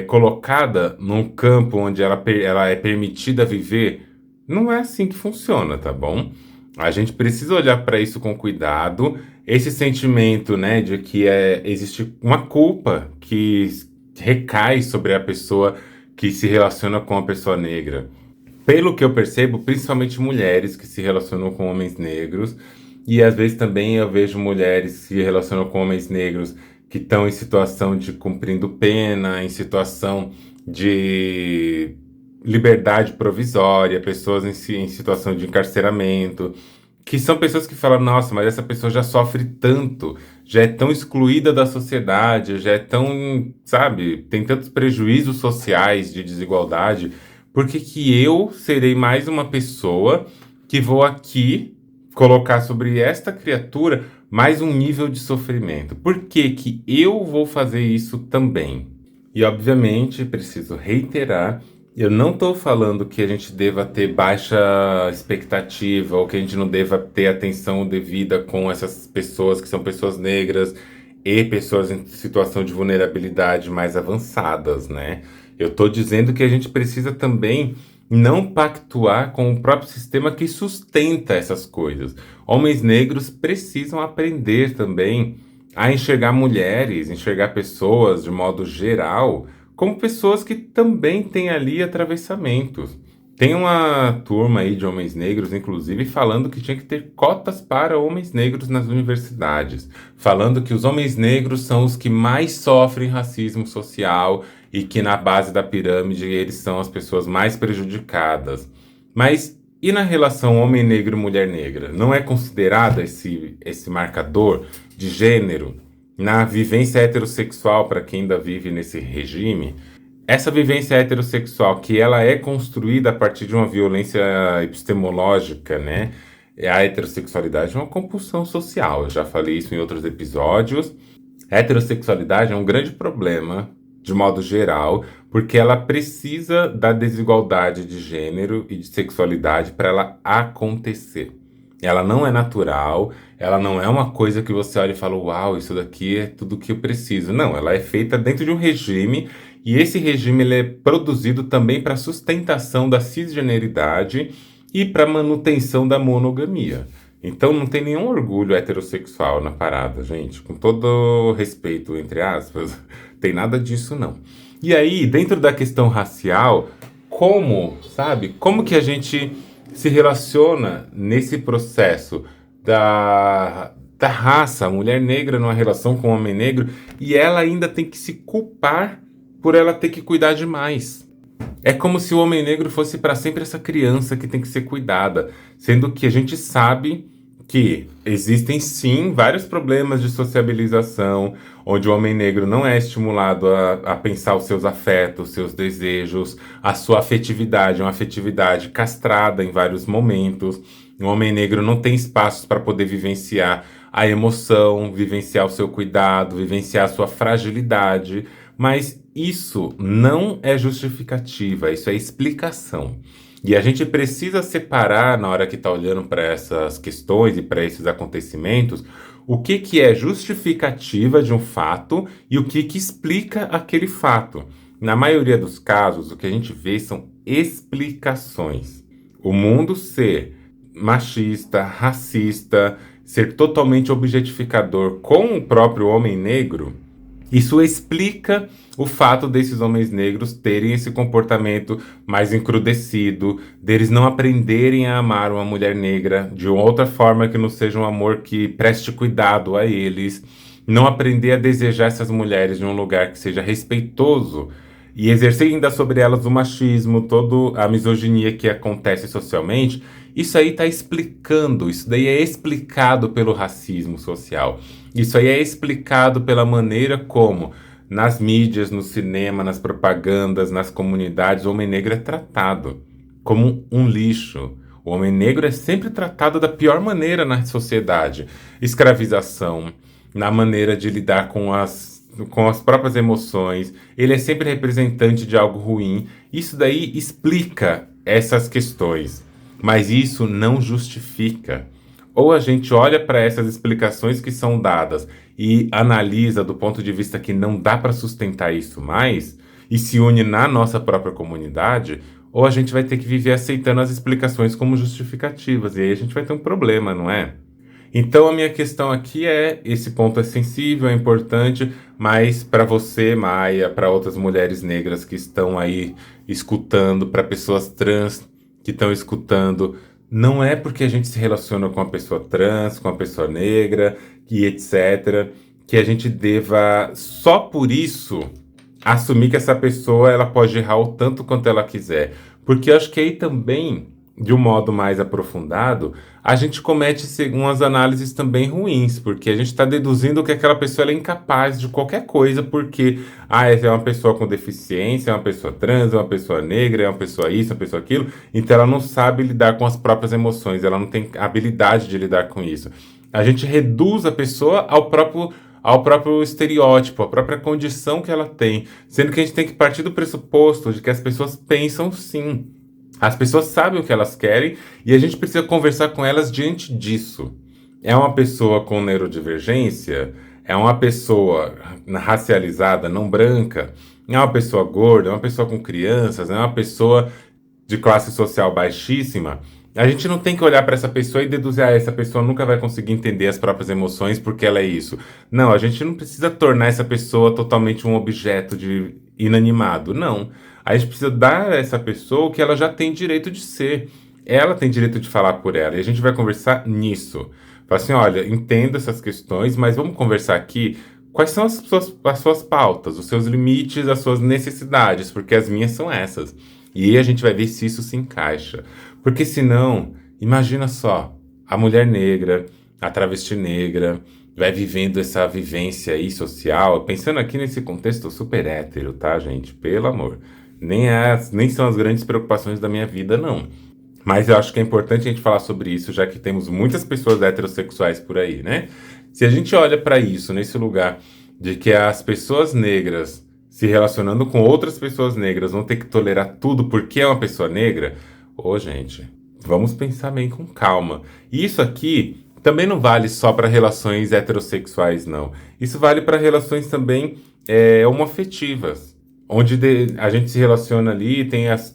colocada num campo onde ela é permitida viver. Não é assim que funciona, tá bom? A gente precisa olhar para isso com cuidado. Esse sentimento, né, de que existe uma culpa que recai sobre a pessoa que se relaciona com a pessoa negra. Pelo que eu percebo, principalmente mulheres que se relacionam com homens negros, e às vezes também eu vejo mulheres que se relacionam com homens negros que estão em situação de cumprindo pena, em situação de liberdade provisória, pessoas em situação de encarceramento, que são pessoas que falam, nossa, mas essa pessoa já sofre tanto, já é tão excluída da sociedade, já é tão, sabe, tem tantos prejuízos sociais de desigualdade, por que que eu serei mais uma pessoa que vou aqui colocar sobre esta criatura mais um nível de sofrimento? Por que que eu vou fazer isso também? E, obviamente, preciso reiterar, eu não estou falando que a gente deva ter baixa expectativa ou que a gente não deva ter atenção devida com essas pessoas que são pessoas negras e pessoas em situação de vulnerabilidade mais avançadas, né? Eu estou dizendo que a gente precisa também não pactuar com o próprio sistema que sustenta essas coisas. Homens negros precisam aprender também a enxergar mulheres, enxergar pessoas de modo geral, como pessoas que também têm ali atravessamentos. Tem uma turma aí de homens negros, inclusive, falando que tinha que ter cotas para homens negros nas universidades, falando que os homens negros são os que mais sofrem racismo social e que na base da pirâmide eles são as pessoas mais prejudicadas. Mas e na relação homem negro e mulher negra? Não é considerado esse marcador de gênero na vivência heterossexual para quem ainda vive nesse regime? Essa vivência heterossexual, que ela é construída a partir de uma violência epistemológica, né? A heterossexualidade é uma compulsão social. Eu já falei isso em outros episódios. A heterossexualidade é um grande problema, de modo geral, porque ela precisa da desigualdade de gênero e de sexualidade para ela acontecer. Ela não é natural, ela não é uma coisa que você olha e fala, uau, isso daqui é tudo que eu preciso. Não, ela é feita dentro de um regime e esse regime ele é produzido também para sustentação da cisgeneridade e para manutenção da monogamia. Então não tem nenhum orgulho heterossexual na parada, gente. Com todo respeito, entre aspas, tem nada disso não. E aí, dentro da questão racial, como que a gente se relaciona nesse processo da raça, a mulher negra numa relação com o homem negro, e ela ainda tem que se culpar por ela ter que cuidar demais. É como se o homem negro fosse para sempre essa criança que tem que ser cuidada, sendo que a gente sabe que existem sim vários problemas de sociabilização, onde o homem negro não é estimulado a pensar os seus afetos, seus desejos, a sua afetividade, uma afetividade castrada em vários momentos. O homem negro não tem espaços para poder vivenciar a emoção, vivenciar o seu cuidado, vivenciar a sua fragilidade, mas isso não é justificativa, isso é explicação. E a gente precisa separar, na hora que está olhando para essas questões e para esses acontecimentos, o que é justificativa de um fato e o que explica aquele fato. Na maioria dos casos, o que a gente vê são explicações. O mundo ser machista, racista, ser totalmente objetificador com o próprio homem negro, isso explica o fato desses homens negros terem esse comportamento mais encrudecido, deles não aprenderem a amar uma mulher negra de outra forma que não seja um amor que preste cuidado a eles, não aprender a desejar essas mulheres de um lugar que seja respeitoso e exercer ainda sobre elas o machismo, toda a misoginia que acontece socialmente. Isso aí está explicando, isso daí é explicado pelo racismo social. Isso aí é explicado pela maneira como, nas mídias, no cinema, nas propagandas, nas comunidades, o homem negro é tratado como um lixo. O homem negro é sempre tratado da pior maneira na sociedade. Escravização, na maneira de lidar com as próprias emoções. Ele é sempre representante de algo ruim. Isso daí explica essas questões. Mas isso não justifica. Ou a gente olha para essas explicações que são dadas e analisa do ponto de vista que não dá para sustentar isso mais e se une na nossa própria comunidade, ou a gente vai ter que viver aceitando as explicações como justificativas. E aí a gente vai ter um problema, não é? Então a minha questão aqui é, esse ponto é sensível, é importante, mas para você, Maia, para outras mulheres negras que estão aí escutando, para pessoas trans que estão escutando, não é porque a gente se relaciona com uma pessoa trans, com uma pessoa negra, e etc., que a gente deva, só por isso, assumir que essa pessoa ela pode errar o tanto quanto ela quiser. Porque eu acho que aí também, de um modo mais aprofundado, a gente comete umas análises também ruins, porque a gente está deduzindo que aquela pessoa ela é incapaz de qualquer coisa, porque é uma pessoa com deficiência, é uma pessoa trans, é uma pessoa negra, é uma pessoa isso, é uma pessoa aquilo, então ela não sabe lidar com as próprias emoções, ela não tem habilidade de lidar com isso. A gente reduz a pessoa ao próprio estereótipo, à própria condição que ela tem, sendo que a gente tem que partir do pressuposto de que as pessoas pensam sim. As pessoas sabem o que elas querem e a gente precisa conversar com elas diante disso. É uma pessoa com neurodivergência? É uma pessoa racializada, não branca? é uma pessoa gorda, é uma pessoa com crianças, é uma pessoa de classe social baixíssima, a gente não tem que olhar para essa pessoa e deduzir, ah, essa pessoa nunca vai conseguir entender as próprias emoções porque ela é isso. Não, a gente não precisa tornar essa pessoa totalmente um objeto de inanimado, não. A gente precisa dar a essa pessoa o que ela já tem direito de ser. Ela tem direito de falar por ela e a gente vai conversar nisso. Fala assim, olha, entendo essas questões, mas vamos conversar aqui. Quais são as suas pautas, os seus limites, as suas necessidades, porque as minhas são essas. E aí a gente vai ver se isso se encaixa. Porque senão, imagina só, a mulher negra, a travesti negra, vai vivendo essa vivência aí social, pensando aqui nesse contexto super hétero, tá, gente? Pelo amor. Nem são as grandes preocupações da minha vida, não. Mas eu acho que é importante a gente falar sobre isso, já que temos muitas pessoas heterossexuais por aí, né? Se a gente olha para isso, nesse lugar de que as pessoas negras se relacionando com outras pessoas negras vão ter que tolerar tudo porque é uma pessoa negra, ô gente, vamos pensar bem com calma. E isso aqui também não vale só para relações heterossexuais, não. Isso vale para relações também homoafetivas, onde a gente se relaciona ali,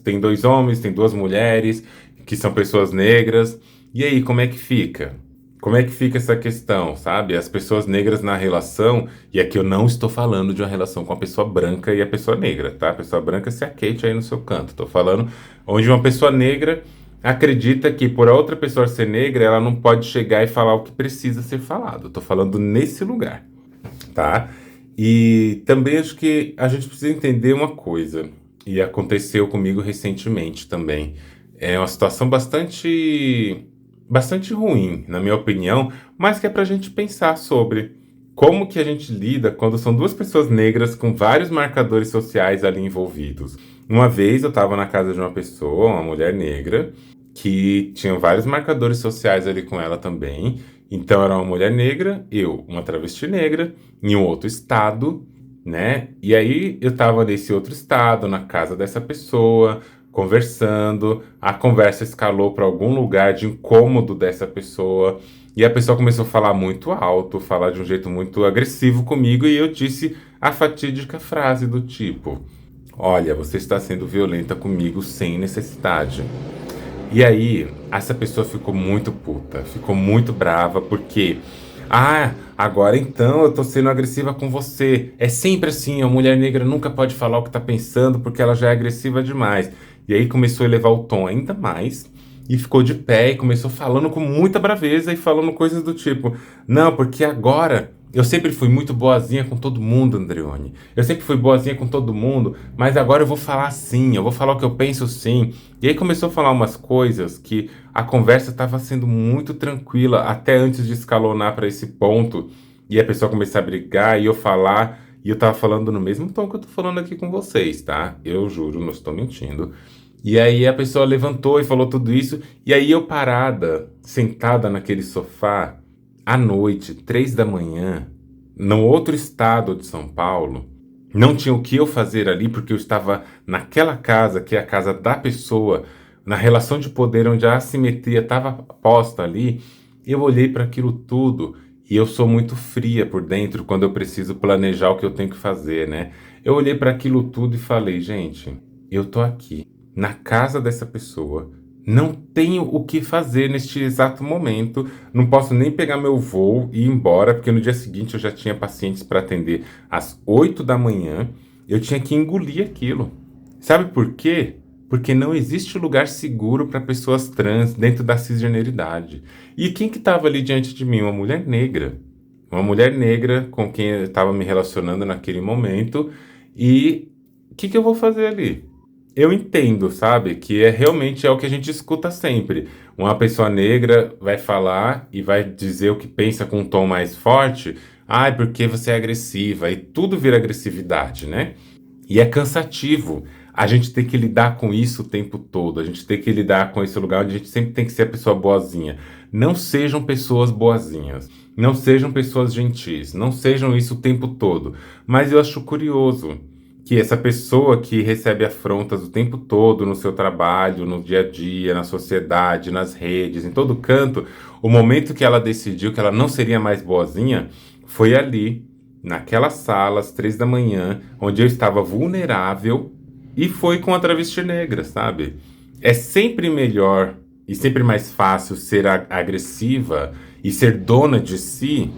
tem dois homens, tem duas mulheres, que são pessoas negras. E aí, como é que fica? Como é que fica essa questão, sabe? As pessoas negras na relação, e aqui eu não estou falando de uma relação com a pessoa branca e a pessoa negra, tá? A pessoa branca se aquete aí no seu canto. Estou falando onde uma pessoa negra acredita que por a outra pessoa ser negra, ela não pode chegar e falar o que precisa ser falado. Estou falando nesse lugar, tá? E também acho que a gente precisa entender uma coisa, e aconteceu comigo recentemente também. É uma situação bastante ruim, na minha opinião, mas que é pra gente pensar sobre como que a gente lida quando são duas pessoas negras com vários marcadores sociais ali envolvidos. Uma vez eu estava na casa de uma pessoa, uma mulher negra, que tinha vários marcadores sociais ali com ela também. Então era uma mulher negra, eu, uma travesti negra, em um outro estado, né? E aí eu estava nesse outro estado, na casa dessa pessoa, conversando, a conversa escalou para algum lugar de incômodo dessa pessoa, e a pessoa começou a falar muito alto, falar de um jeito muito agressivo comigo, e eu disse a fatídica frase do tipo: olha, você está sendo violenta comigo sem necessidade. E aí, essa pessoa ficou muito puta, ficou muito brava, porque, ah, agora então eu tô sendo agressiva com você. É sempre assim, a mulher negra nunca pode falar o que tá pensando porque ela já é agressiva demais. E aí começou a elevar o tom ainda mais, e ficou de pé e começou falando com muita braveza e falando coisas do tipo: não, porque agora eu sempre fui muito boazinha com todo mundo, Andreone. Eu sempre fui boazinha com todo mundo, mas agora eu vou falar sim, eu vou falar o que eu penso sim. E aí começou a falar umas coisas que a conversa estava sendo muito tranquila, até antes de escalonar para esse ponto. E a pessoa começar a brigar e eu falar, e eu tava falando no mesmo tom que eu tô falando aqui com vocês, tá? Eu juro, não estou mentindo. E aí a pessoa levantou e falou tudo isso, e aí eu parada, sentada naquele sofá, à noite, 3 da manhã, no outro estado de São Paulo, não tinha o que eu fazer ali, porque eu estava naquela casa, que é a casa da pessoa, na relação de poder onde a assimetria estava posta ali. Eu olhei para aquilo tudo, e eu sou muito fria por dentro quando eu preciso planejar o que eu tenho que fazer, né? Eu olhei para aquilo tudo e falei: gente, eu tô aqui, na casa dessa pessoa, não tenho o que fazer neste exato momento, não posso nem pegar meu voo e ir embora, porque no dia seguinte eu já tinha pacientes para atender às 8 da manhã, eu tinha que engolir aquilo. Sabe por quê? Porque não existe lugar seguro para pessoas trans dentro da cisgeneridade. E quem que estava ali diante de mim? Uma mulher negra. Uma mulher negra com quem eu estava me relacionando naquele momento. E o que que eu vou fazer ali? Eu entendo, sabe, que realmente é o que a gente escuta sempre. Uma pessoa negra vai falar e vai dizer o que pensa com um tom mais forte. Ai, porque você é agressiva. E tudo vira agressividade, né? E é cansativo. A gente tem que lidar com isso o tempo todo. A gente tem que lidar com esse lugar onde a gente sempre tem que ser a pessoa boazinha. Não sejam pessoas boazinhas. Não sejam pessoas gentis. Não sejam isso o tempo todo. Mas eu acho curioso que essa pessoa que recebe afrontas o tempo todo no seu trabalho, no dia a dia, na sociedade, nas redes, em todo canto, o momento que ela decidiu que ela não seria mais boazinha foi ali, naquela sala às 3 da manhã, onde eu estava vulnerável, e foi com a travesti negra, sabe? É sempre melhor e sempre mais fácil ser agressiva e ser dona de si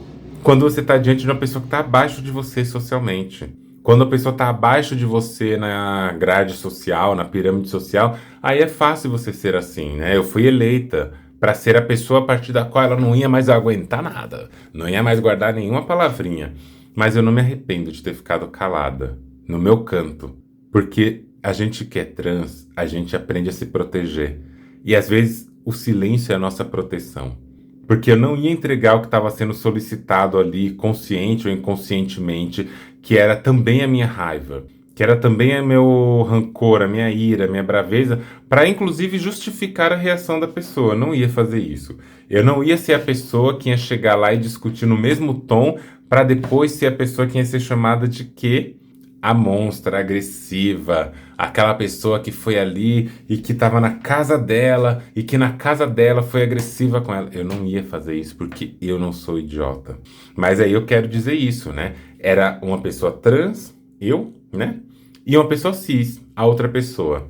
quando você está diante de uma pessoa que está abaixo de você socialmente. Quando a pessoa está abaixo de você na grade social, na pirâmide social, aí é fácil você ser assim, né? Eu fui eleita para ser a pessoa a partir da qual ela não ia mais aguentar nada, não ia mais guardar nenhuma palavrinha. Mas eu não me arrependo de ter ficado calada, no meu canto, porque a gente que é trans, a gente aprende a se proteger. E às vezes o silêncio é a nossa proteção. Porque eu não ia entregar o que estava sendo solicitado ali, consciente ou inconscientemente, que era também a minha raiva, que era também o meu rancor, a minha ira, a minha braveza, para inclusive justificar a reação da pessoa. Eu não ia fazer isso. Eu não ia ser a pessoa que ia chegar lá e discutir no mesmo tom, para depois ser a pessoa que ia ser chamada de quê? A monstra, agressiva, aquela pessoa que foi ali e que estava na casa dela e que na casa dela foi agressiva com ela. Eu não ia fazer isso porque eu não sou idiota. Mas aí eu quero dizer isso, né? Era uma pessoa trans, eu, né? E uma pessoa cis, a outra pessoa.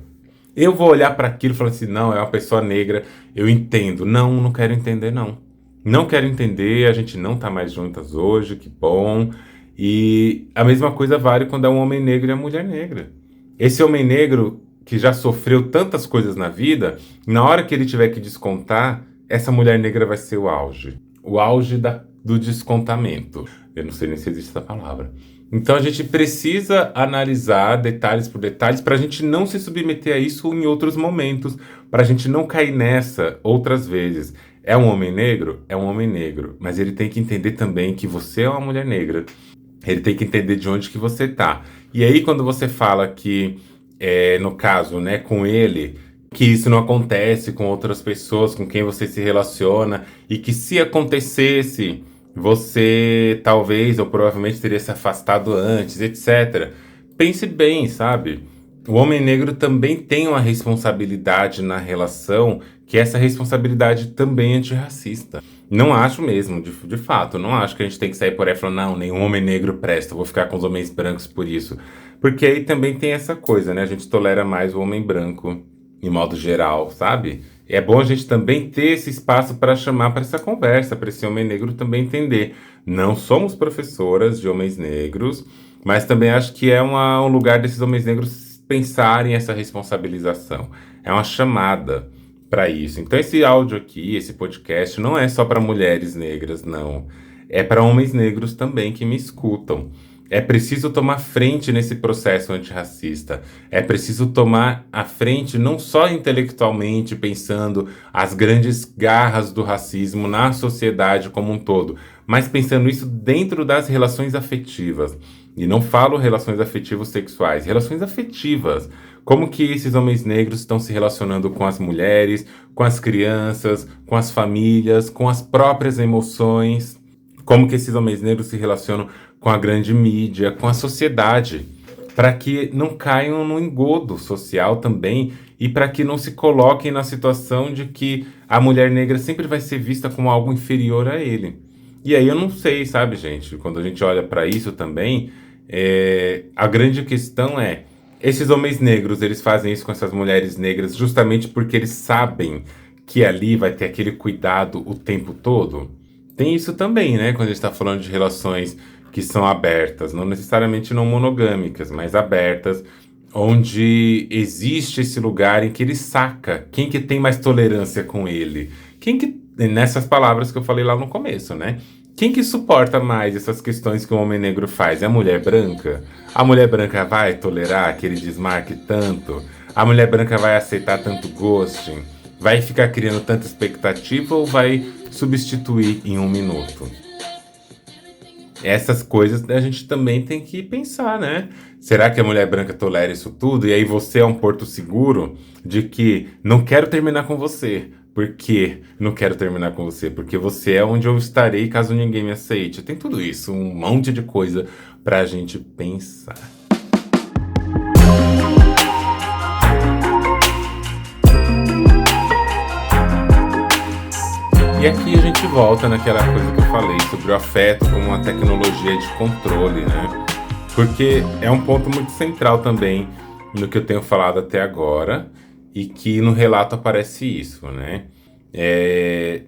Eu vou olhar para aquilo e falar assim, não, é uma pessoa negra, eu entendo. Não, não quero entender, não. Não quero entender, a gente não tá mais juntas hoje, que bom. E a mesma coisa vale quando é um homem negro e a mulher negra. Esse homem negro que já sofreu tantas coisas na vida, na hora que ele tiver que descontar, essa mulher negra vai ser o auge. O auge do descontamento. Eu não sei nem se existe essa palavra. Então a gente precisa analisar detalhes por detalhes para a gente não se submeter a isso em outros momentos, para a gente não cair nessa outras vezes. É um homem negro? É um homem negro. Mas ele tem que entender também que você é uma mulher negra. Ele tem que entender de onde que você tá. E aí, quando você fala que, no caso, né, com ele, que isso não acontece com outras pessoas com quem você se relaciona, e que se acontecesse, você talvez ou provavelmente teria se afastado antes, etc. Pense bem, sabe? O homem negro também tem uma responsabilidade na relação, que essa responsabilidade também é antirracista. Não acho mesmo, de fato, não acho que a gente tem que sair por aí falando, não, nenhum homem negro presta, eu vou ficar com os homens brancos por isso. Porque aí também tem essa coisa, né? A gente tolera mais o homem branco, em modo geral, sabe? É bom a gente também ter esse espaço para chamar para essa conversa, para esse homem negro também entender. Não somos professoras de homens negros, mas também acho que é um lugar desses homens negros pensarem essa responsabilização. É uma chamada para isso. Então esse áudio aqui, esse podcast, não é só para mulheres negras, não. É para homens negros também que me escutam. É preciso tomar frente nesse processo antirracista. É preciso tomar a frente não só intelectualmente, pensando as grandes garras do racismo na sociedade como um todo, mas pensando isso dentro das relações afetivas. E não falo relações afetivas sexuais, relações afetivas. Como que esses homens negros estão se relacionando com as mulheres, com as crianças, com as famílias, com as próprias emoções. Como que esses homens negros se relacionam com a grande mídia, com a sociedade, para que não caiam no engodo social também e para que não se coloquem na situação de que a mulher negra sempre vai ser vista como algo inferior a ele. E aí eu não sei, sabe, gente, quando a gente olha para isso também, a grande questão é, esses homens negros, eles fazem isso com essas mulheres negras justamente porque eles sabem que ali vai ter aquele cuidado o tempo todo? Tem isso também, né, quando a gente está falando de relações que são abertas, não necessariamente não monogâmicas, mas abertas, onde existe esse lugar em que ele saca quem que tem mais tolerância com ele. Quem que, nessas palavras que eu falei lá no começo, né? Quem que suporta mais essas questões que o homem negro faz? É a mulher branca? A mulher branca vai tolerar que ele desmarque tanto? A mulher branca vai aceitar tanto ghosting? Vai ficar criando tanta expectativa ou vai substituir em 1 minuto? Essas coisas a gente também tem que pensar, né? Será que a mulher branca tolera isso tudo? E aí você é um porto seguro de que não quero terminar com você. Por que não quero terminar com você? Porque você é onde eu estarei caso ninguém me aceite. Tem tudo isso, um monte de coisa pra gente pensar. E aqui a gente volta naquela coisa que eu falei sobre o afeto como uma tecnologia de controle, né? Porque é um ponto muito central também no que eu tenho falado até agora e que no relato aparece isso, né? É,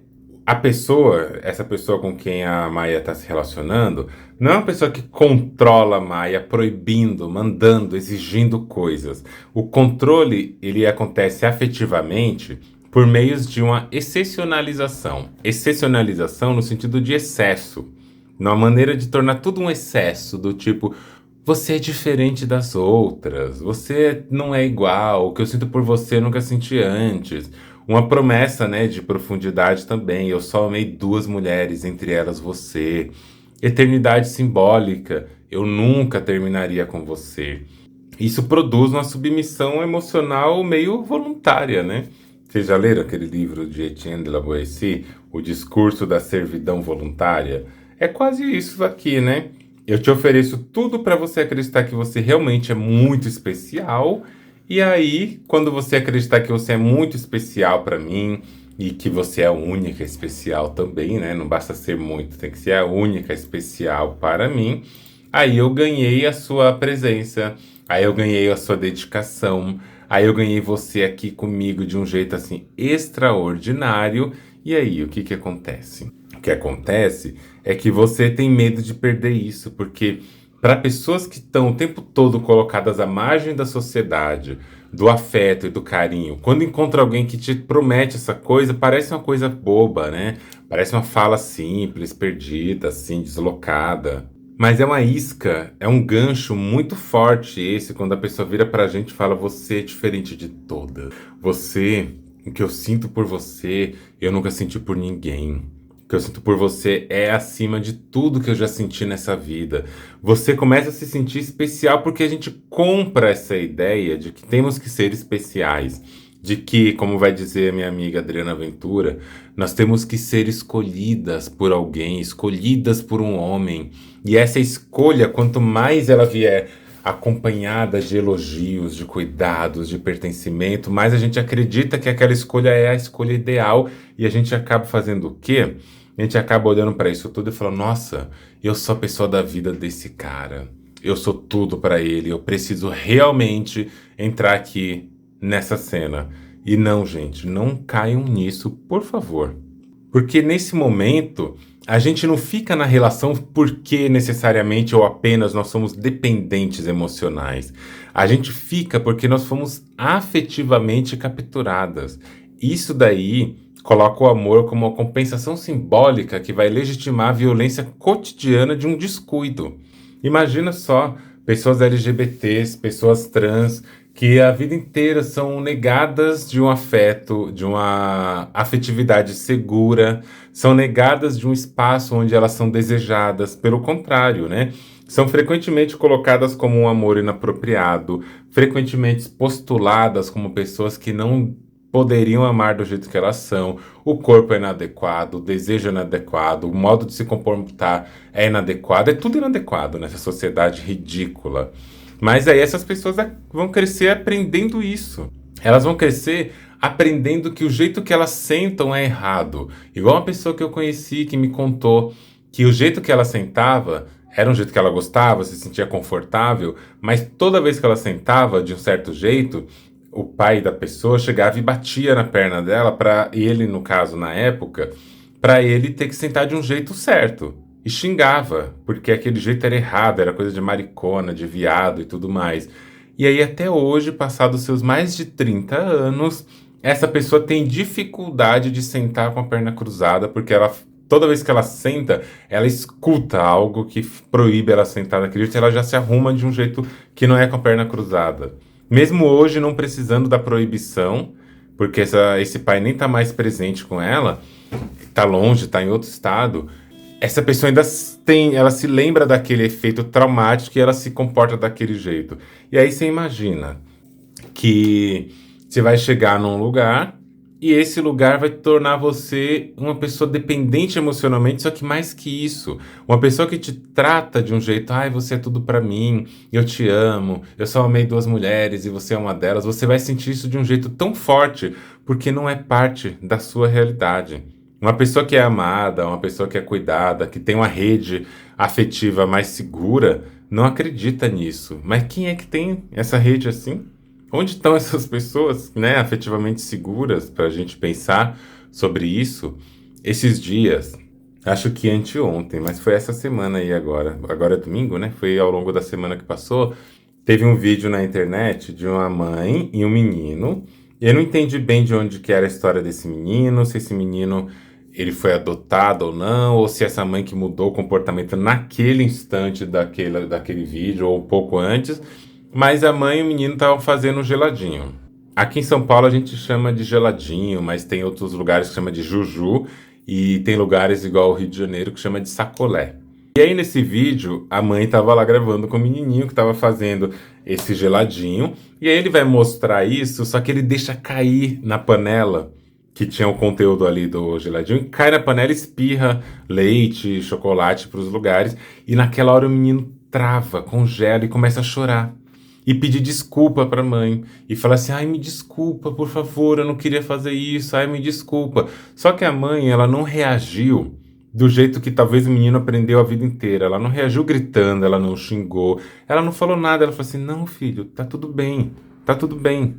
a pessoa, essa pessoa com quem a Maia está se relacionando, não é uma pessoa que controla a Maia, proibindo, mandando, exigindo coisas. O controle, ele acontece afetivamente por meios de uma excepcionalização. Excepcionalização no sentido de excesso. Uma maneira de tornar tudo um excesso, do tipo, você é diferente das outras, você não é igual, o que eu sinto por você eu nunca senti antes. Uma promessa, né, de profundidade também. Eu só amei duas mulheres, entre elas você. Eternidade simbólica. Eu nunca terminaria com você. Isso produz uma submissão emocional meio voluntária, né? Vocês já leram aquele livro de Etienne de la Boétie, O Discurso da Servidão Voluntária? É quase isso aqui, né? Eu te ofereço tudo para você acreditar que você realmente é muito especial. E aí, quando você acreditar que você é muito especial para mim e que você é a única especial também, né? Não basta ser muito, tem que ser a única especial para mim. Aí eu ganhei a sua presença, aí eu ganhei a sua dedicação, aí eu ganhei você aqui comigo de um jeito assim extraordinário. E aí, o que que acontece? O que acontece é que você tem medo de perder isso, porque para pessoas que estão o tempo todo colocadas à margem da sociedade, do afeto e do carinho, quando encontra alguém que te promete essa coisa, parece uma coisa boba, né? Parece uma fala simples, perdida, assim, deslocada. Mas é uma isca, é um gancho muito forte esse, quando a pessoa vira pra gente e fala: você é diferente de todas. Você, o que eu sinto por você, eu nunca senti por ninguém. O que eu sinto por você é acima de tudo que eu já senti nessa vida. Você começa a se sentir especial porque a gente compra essa ideia de que temos que ser especiais. De que, como vai dizer a minha amiga Adriana Ventura, nós temos que ser escolhidas por alguém, escolhidas por um homem. E essa escolha, quanto mais ela vier acompanhada de elogios, de cuidados, de pertencimento, mais a gente acredita que aquela escolha é a escolha ideal e a gente acaba fazendo o quê? A gente acaba olhando para isso tudo e falando: nossa, eu sou a pessoa da vida desse cara. Eu sou tudo para ele. Eu preciso realmente entrar aqui nessa cena. E não, gente, não caiam nisso, por favor. Porque nesse momento, a gente não fica na relação porque necessariamente ou apenas nós somos dependentes emocionais. A gente fica porque nós fomos afetivamente capturadas. Isso daí coloca o amor como uma compensação simbólica que vai legitimar a violência cotidiana de um descuido. Imagina só, pessoas LGBTs, pessoas trans, que a vida inteira são negadas de um afeto, de uma afetividade segura, são negadas de um espaço onde elas são desejadas. Pelo contrário, né? São frequentemente colocadas como um amor inapropriado, frequentemente postuladas como pessoas que não poderiam amar do jeito que elas são. O corpo é inadequado, o desejo é inadequado, o modo de se comportar é inadequado, é tudo inadequado nessa sociedade ridícula. Mas aí essas pessoas vão crescer aprendendo isso. Elas vão crescer aprendendo que o jeito que elas sentam é errado. Igual uma pessoa que eu conheci que me contou que o jeito que ela sentava era um jeito que ela gostava, se sentia confortável, mas toda vez que ela sentava de um certo jeito, o pai da pessoa chegava e batia na perna dela para ele, no caso, na época, para ele ter que sentar de um jeito certo. E xingava, porque aquele jeito era errado, era coisa de maricona, de viado e tudo mais. E aí até hoje, passados seus mais de 30 anos, essa pessoa tem dificuldade de sentar com a perna cruzada, porque ela, toda vez que ela senta, ela escuta algo que proíbe ela sentar daquele jeito, e ela já se arruma de um jeito que não é com a perna cruzada. Mesmo hoje, não precisando da proibição, porque esse pai nem tá mais presente com ela, tá longe, tá em outro estado, essa pessoa ainda tem, ela se lembra daquele efeito traumático e ela se comporta daquele jeito. E aí você imagina que você vai chegar num lugar e esse lugar vai tornar você uma pessoa dependente emocionalmente, só que mais que isso, uma pessoa que te trata de um jeito: ai, você é tudo pra mim, eu te amo, eu só amei duas mulheres e você é uma delas. Você vai sentir isso de um jeito tão forte porque não é parte da sua realidade. Uma pessoa que é amada, uma pessoa que é cuidada, que tem uma rede afetiva mais segura, não acredita nisso. Mas quem é que tem essa rede assim? Onde estão essas pessoas, né, afetivamente seguras para a gente pensar sobre isso? Esses dias, acho que anteontem, mas foi essa semana aí agora. Agora é domingo, né? Foi ao longo da semana que passou. Teve um vídeo na internet de uma mãe e um menino. Eu não entendi bem de onde que era a história desse menino, se esse menino ele foi adotado ou não, ou se essa mãe que mudou o comportamento naquele instante daquele vídeo, ou um pouco antes. Mas a mãe e o menino estavam fazendo um geladinho. Aqui em São Paulo a gente chama de geladinho, mas tem outros lugares que chama de juju, e tem lugares igual o Rio de Janeiro que chama de sacolé. E aí nesse vídeo, a mãe tava lá gravando com o menininho que tava fazendo esse geladinho, e aí ele vai mostrar isso, só que ele deixa cair na panela que tinha o conteúdo ali do geladinho, e cai na panela, e espirra leite, chocolate para os lugares, e naquela hora o menino trava, congela e começa a chorar. E pedir desculpa para a mãe. E falar assim: ai, me desculpa, por favor, eu não queria fazer isso, ai, me desculpa. Só que a mãe, ela não reagiu do jeito que talvez o menino aprendeu a vida inteira. Ela não reagiu gritando, ela não xingou, ela não falou nada. Ela falou assim: não, filho, tá tudo bem, tá tudo bem.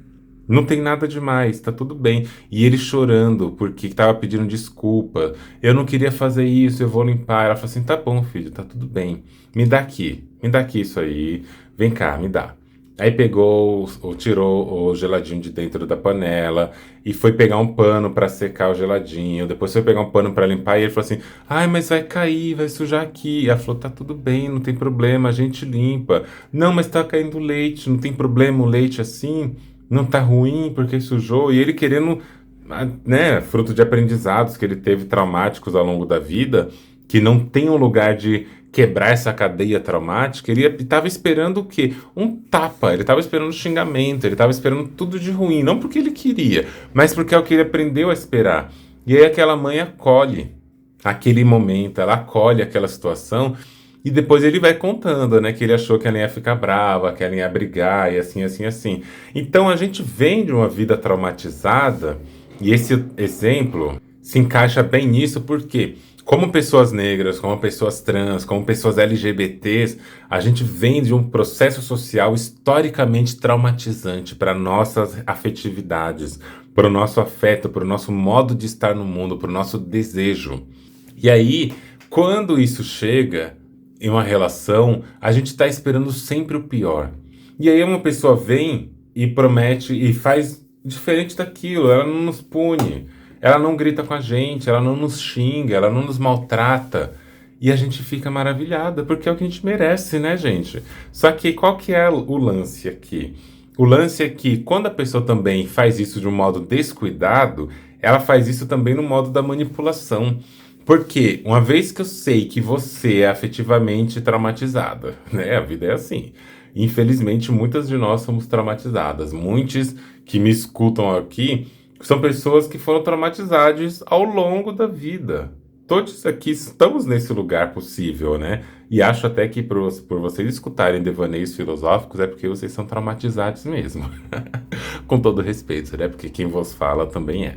Não tem nada demais, tá tudo bem. E ele chorando porque estava pedindo desculpa. Eu não queria fazer isso, eu vou limpar. Ela falou assim: tá bom, filho, tá tudo bem. Me dá aqui isso aí. Vem cá, me dá. Aí pegou, ou tirou o geladinho de dentro da panela e foi pegar um pano para secar o geladinho. Depois foi pegar um pano para limpar e ele falou assim: ai, mas vai cair, vai sujar aqui. E ela falou: tá tudo bem, não tem problema, a gente limpa. Não, mas tá caindo leite, não tem problema o leite assim, não tá ruim porque sujou. E ele querendo, né, fruto de aprendizados que ele teve traumáticos ao longo da vida, que não tem um lugar de quebrar essa cadeia traumática, ele estava esperando o quê? Um tapa, ele estava esperando um xingamento, ele estava esperando tudo de ruim, não porque ele queria, mas porque é o que ele aprendeu a esperar. E aí aquela mãe acolhe aquele momento, ela acolhe aquela situação, e depois ele vai contando, né, que ele achou que ela ia ficar brava, que ela ia brigar, e assim, assim, assim. Então a gente vem de uma vida traumatizada, e esse exemplo se encaixa bem nisso, porque como pessoas negras, como pessoas trans, como pessoas LGBTs, a gente vem de um processo social historicamente traumatizante para nossas afetividades, para o nosso afeto, para o nosso modo de estar no mundo, para o nosso desejo. E aí, quando isso chega em uma relação, a gente está esperando sempre o pior. E aí uma pessoa vem e promete e faz diferente daquilo, ela não nos pune. Ela não grita com a gente, ela não nos xinga, ela não nos maltrata. E a gente fica maravilhada, porque é o que a gente merece, né, gente? Só que qual que é o lance aqui? O lance é que quando a pessoa também faz isso de um modo descuidado, ela faz isso também no modo da manipulação. Porque uma vez que eu sei que você é afetivamente traumatizada, né? A vida é assim. Infelizmente, muitas de nós somos traumatizadas. Muitos que me escutam aqui são pessoas que foram traumatizadas ao longo da vida. Todos aqui estamos nesse lugar possível, né? E acho até que por vocês escutarem devaneios filosóficos é porque vocês são traumatizados mesmo. Com todo respeito, né? Porque quem vos fala também é.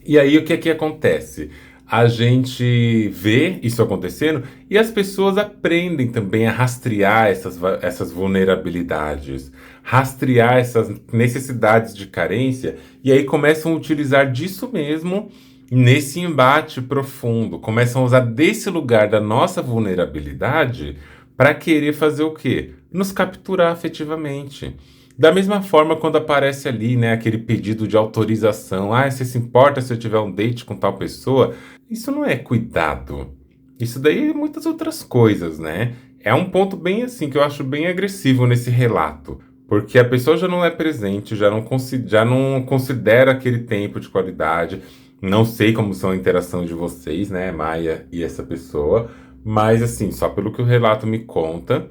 E aí o que é que acontece? A gente vê isso acontecendo e as pessoas aprendem também a rastrear essas vulnerabilidades, rastrear essas necessidades de carência e aí começam a utilizar disso mesmo nesse embate profundo. Começam a usar desse lugar da nossa vulnerabilidade para querer fazer o quê? Nos capturar afetivamente. Da mesma forma, quando aparece ali, né, aquele pedido de autorização, ah, você se importa se eu tiver um date com tal pessoa? Isso não é cuidado. Isso daí é muitas outras coisas, né? É um ponto bem assim que eu acho bem agressivo nesse relato, porque a pessoa já não é presente, já não considera aquele tempo de qualidade. Não sei como são a interação de vocês, né, Maia e essa pessoa, mas assim, só pelo que o relato me conta,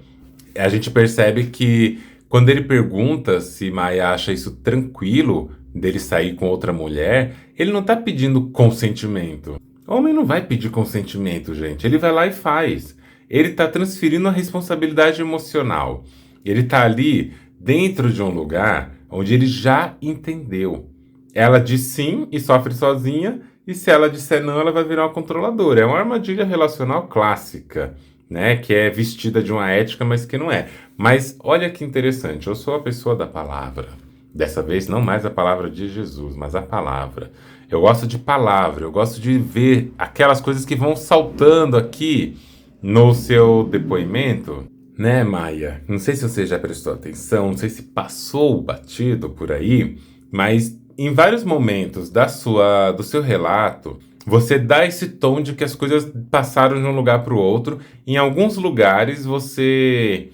a gente percebe que quando ele pergunta se Maia acha isso tranquilo dele sair com outra mulher, ele não tá pedindo consentimento. Homem não vai pedir consentimento, gente. Ele vai lá e faz. Ele tá transferindo a responsabilidade emocional. Ele tá ali dentro de um lugar onde ele já entendeu. Ela diz sim e sofre sozinha, e se ela disser não, ela vai virar uma controladora. É uma armadilha relacional clássica, né? Que é vestida de uma ética, mas que não é. Mas olha que interessante, eu sou a pessoa da palavra. Dessa vez, não mais a palavra de Jesus, mas a palavra. Eu gosto de palavra, eu gosto de ver aquelas coisas que vão saltando aqui no seu depoimento, né, Maia? Não sei se você já prestou atenção, não sei se passou batido por aí, mas em vários momentos do seu relato, você dá esse tom de que as coisas passaram de um lugar para o outro. Em alguns lugares você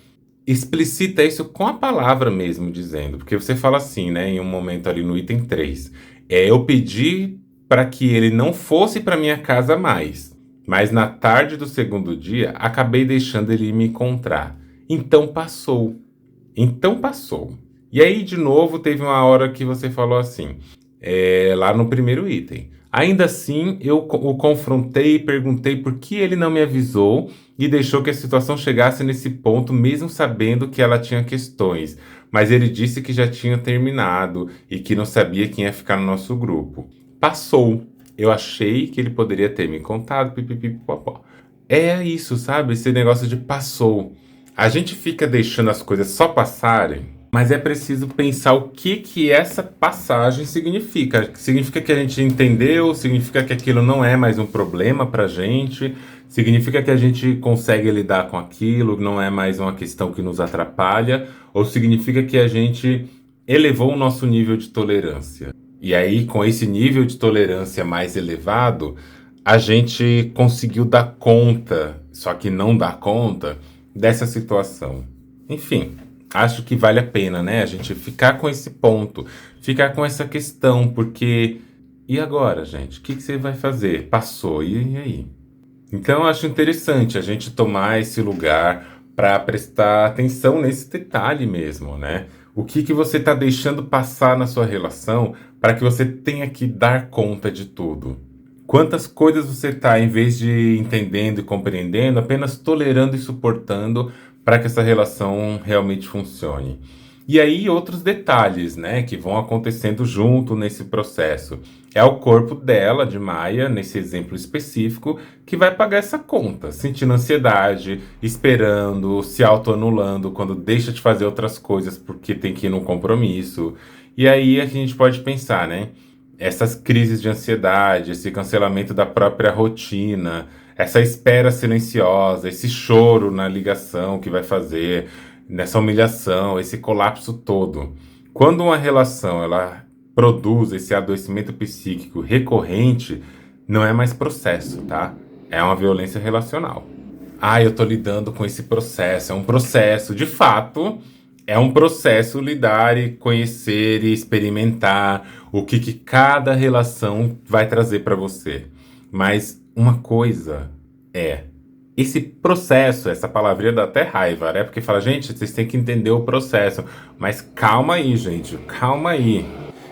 explicita isso com a palavra mesmo, dizendo, porque você fala assim, né, em um momento ali no item 3, eu pedi para que ele não fosse para minha casa mais, mas na tarde do segundo dia acabei deixando ele me encontrar. Então passou. Então passou. E aí, de novo, teve uma hora que você falou assim, lá no primeiro item. Ainda assim, o confrontei e perguntei por que ele não me avisou e deixou que a situação chegasse nesse ponto, mesmo sabendo que ela tinha questões. Mas ele disse que já tinha terminado e que não sabia quem ia ficar no nosso grupo. Passou. Eu achei que ele poderia ter me contado, pipipipopó. É isso, sabe? Esse negócio de passou. A gente fica deixando as coisas só passarem, mas é preciso pensar o que que essa passagem significa. Significa que a gente entendeu, significa que aquilo não é mais um problema pra gente, significa que a gente consegue lidar com aquilo, não é mais uma questão que nos atrapalha, ou significa que a gente elevou o nosso nível de tolerância. E aí, com esse nível de tolerância mais elevado, a gente conseguiu dar conta, só que não dá conta dessa situação. Enfim, acho que vale a pena, né? A gente ficar com esse ponto, ficar com essa questão, porque e agora, gente? O que que você vai fazer? Passou, e aí? Então, eu acho interessante a gente tomar esse lugar para prestar atenção nesse detalhe mesmo, né? O que que você está deixando passar na sua relação para que você tenha que dar conta de tudo? Quantas coisas você está, em vez de entendendo e compreendendo, apenas tolerando e suportando para que essa relação realmente funcione? E aí outros detalhes, né, que vão acontecendo junto nesse processo. É o corpo dela, de Maia, nesse exemplo específico, que vai pagar essa conta, sentindo ansiedade, esperando, se autoanulando quando deixa de fazer outras coisas porque tem que ir num compromisso. E aí a gente pode pensar, né? Essas crises de ansiedade, esse cancelamento da própria rotina, essa espera silenciosa, esse choro na ligação que vai fazer, nessa humilhação, esse colapso todo. Quando uma relação ela produz esse adoecimento psíquico recorrente, não é mais processo, tá? É uma violência relacional. Ah, eu tô lidando com esse processo. É um processo, de fato, é um processo lidar e conhecer e experimentar o que que cada relação vai trazer para você. Mas uma coisa é, esse processo, essa palavrinha dá até raiva, né? Porque fala, gente, vocês têm que entender o processo. Mas calma aí, gente, calma aí.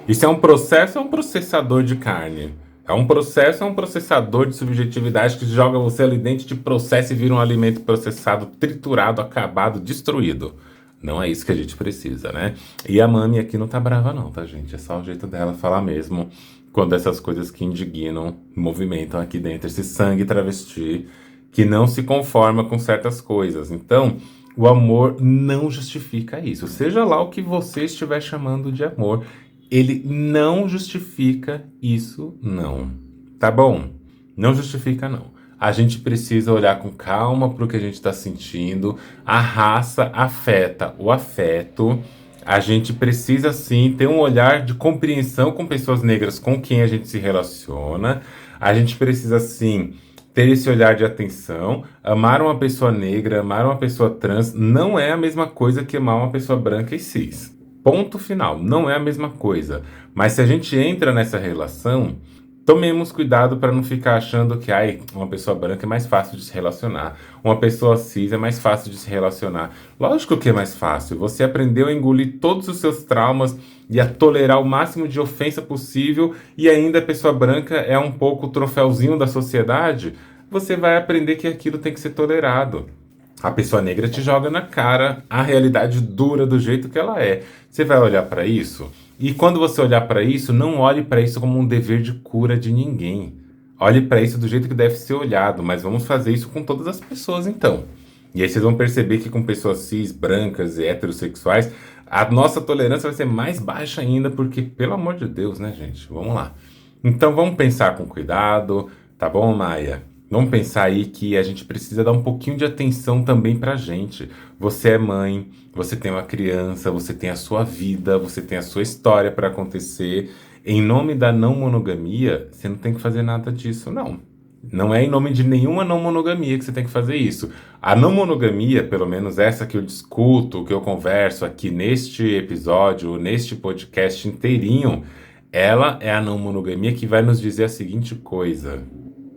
Isso é um processo, é um processador de carne. É um processo, é um processador de subjetividade que joga você ali dentro de processo e vira um alimento processado, triturado, acabado, destruído. Não é isso que a gente precisa, né? E a Mami aqui não tá brava não, tá, gente? É só o jeito dela falar mesmo, quando essas coisas que indignam movimentam aqui dentro, esse sangue travesti que não se conforma com certas coisas. Então, o amor não justifica isso. Seja lá o que você estiver chamando de amor, ele não justifica isso, não. Tá bom? Não justifica, não. A gente precisa olhar com calma para o que a gente está sentindo. A raça afeta o afeto. A gente precisa, sim, ter um olhar de compreensão com pessoas negras com quem a gente se relaciona. A gente precisa, sim, ter esse olhar de atenção. Amar uma pessoa negra, amar uma pessoa trans, não é a mesma coisa que amar uma pessoa branca e cis. Ponto final. Não é a mesma coisa. Mas se a gente entra nessa relação, tomemos cuidado para não ficar achando que uma pessoa branca é mais fácil de se relacionar, uma pessoa cis é mais fácil de se relacionar. Lógico que é mais fácil. Você aprendeu a engolir todos os seus traumas e a tolerar o máximo de ofensa possível, e ainda a pessoa branca é um pouco o troféuzinho da sociedade. Você vai aprender que aquilo tem que ser tolerado. A pessoa negra te joga na cara a realidade dura do jeito que ela é. Você vai olhar para isso E quando você olhar para isso, não olhe para isso como um dever de cura de ninguém. Olhe para isso do jeito que deve ser olhado, mas vamos fazer isso com todas as pessoas então. E aí vocês vão perceber que com pessoas cis, brancas e heterossexuais, a nossa tolerância vai ser mais baixa ainda, porque, pelo amor de Deus, né, gente? Vamos lá. Então vamos pensar com cuidado, tá bom, Maia? Vamos pensar aí que a gente precisa dar um pouquinho de atenção também pra gente. Você é mãe, você tem uma criança, você tem a sua vida, você tem a sua história para acontecer. Em nome da não monogamia, você não tem que fazer nada disso, não. Não é em nome de nenhuma não monogamia que você tem que fazer isso. A não monogamia, pelo menos essa que eu discuto, que eu converso aqui neste episódio, neste podcast inteirinho, ela é a não monogamia que vai nos dizer a seguinte coisa: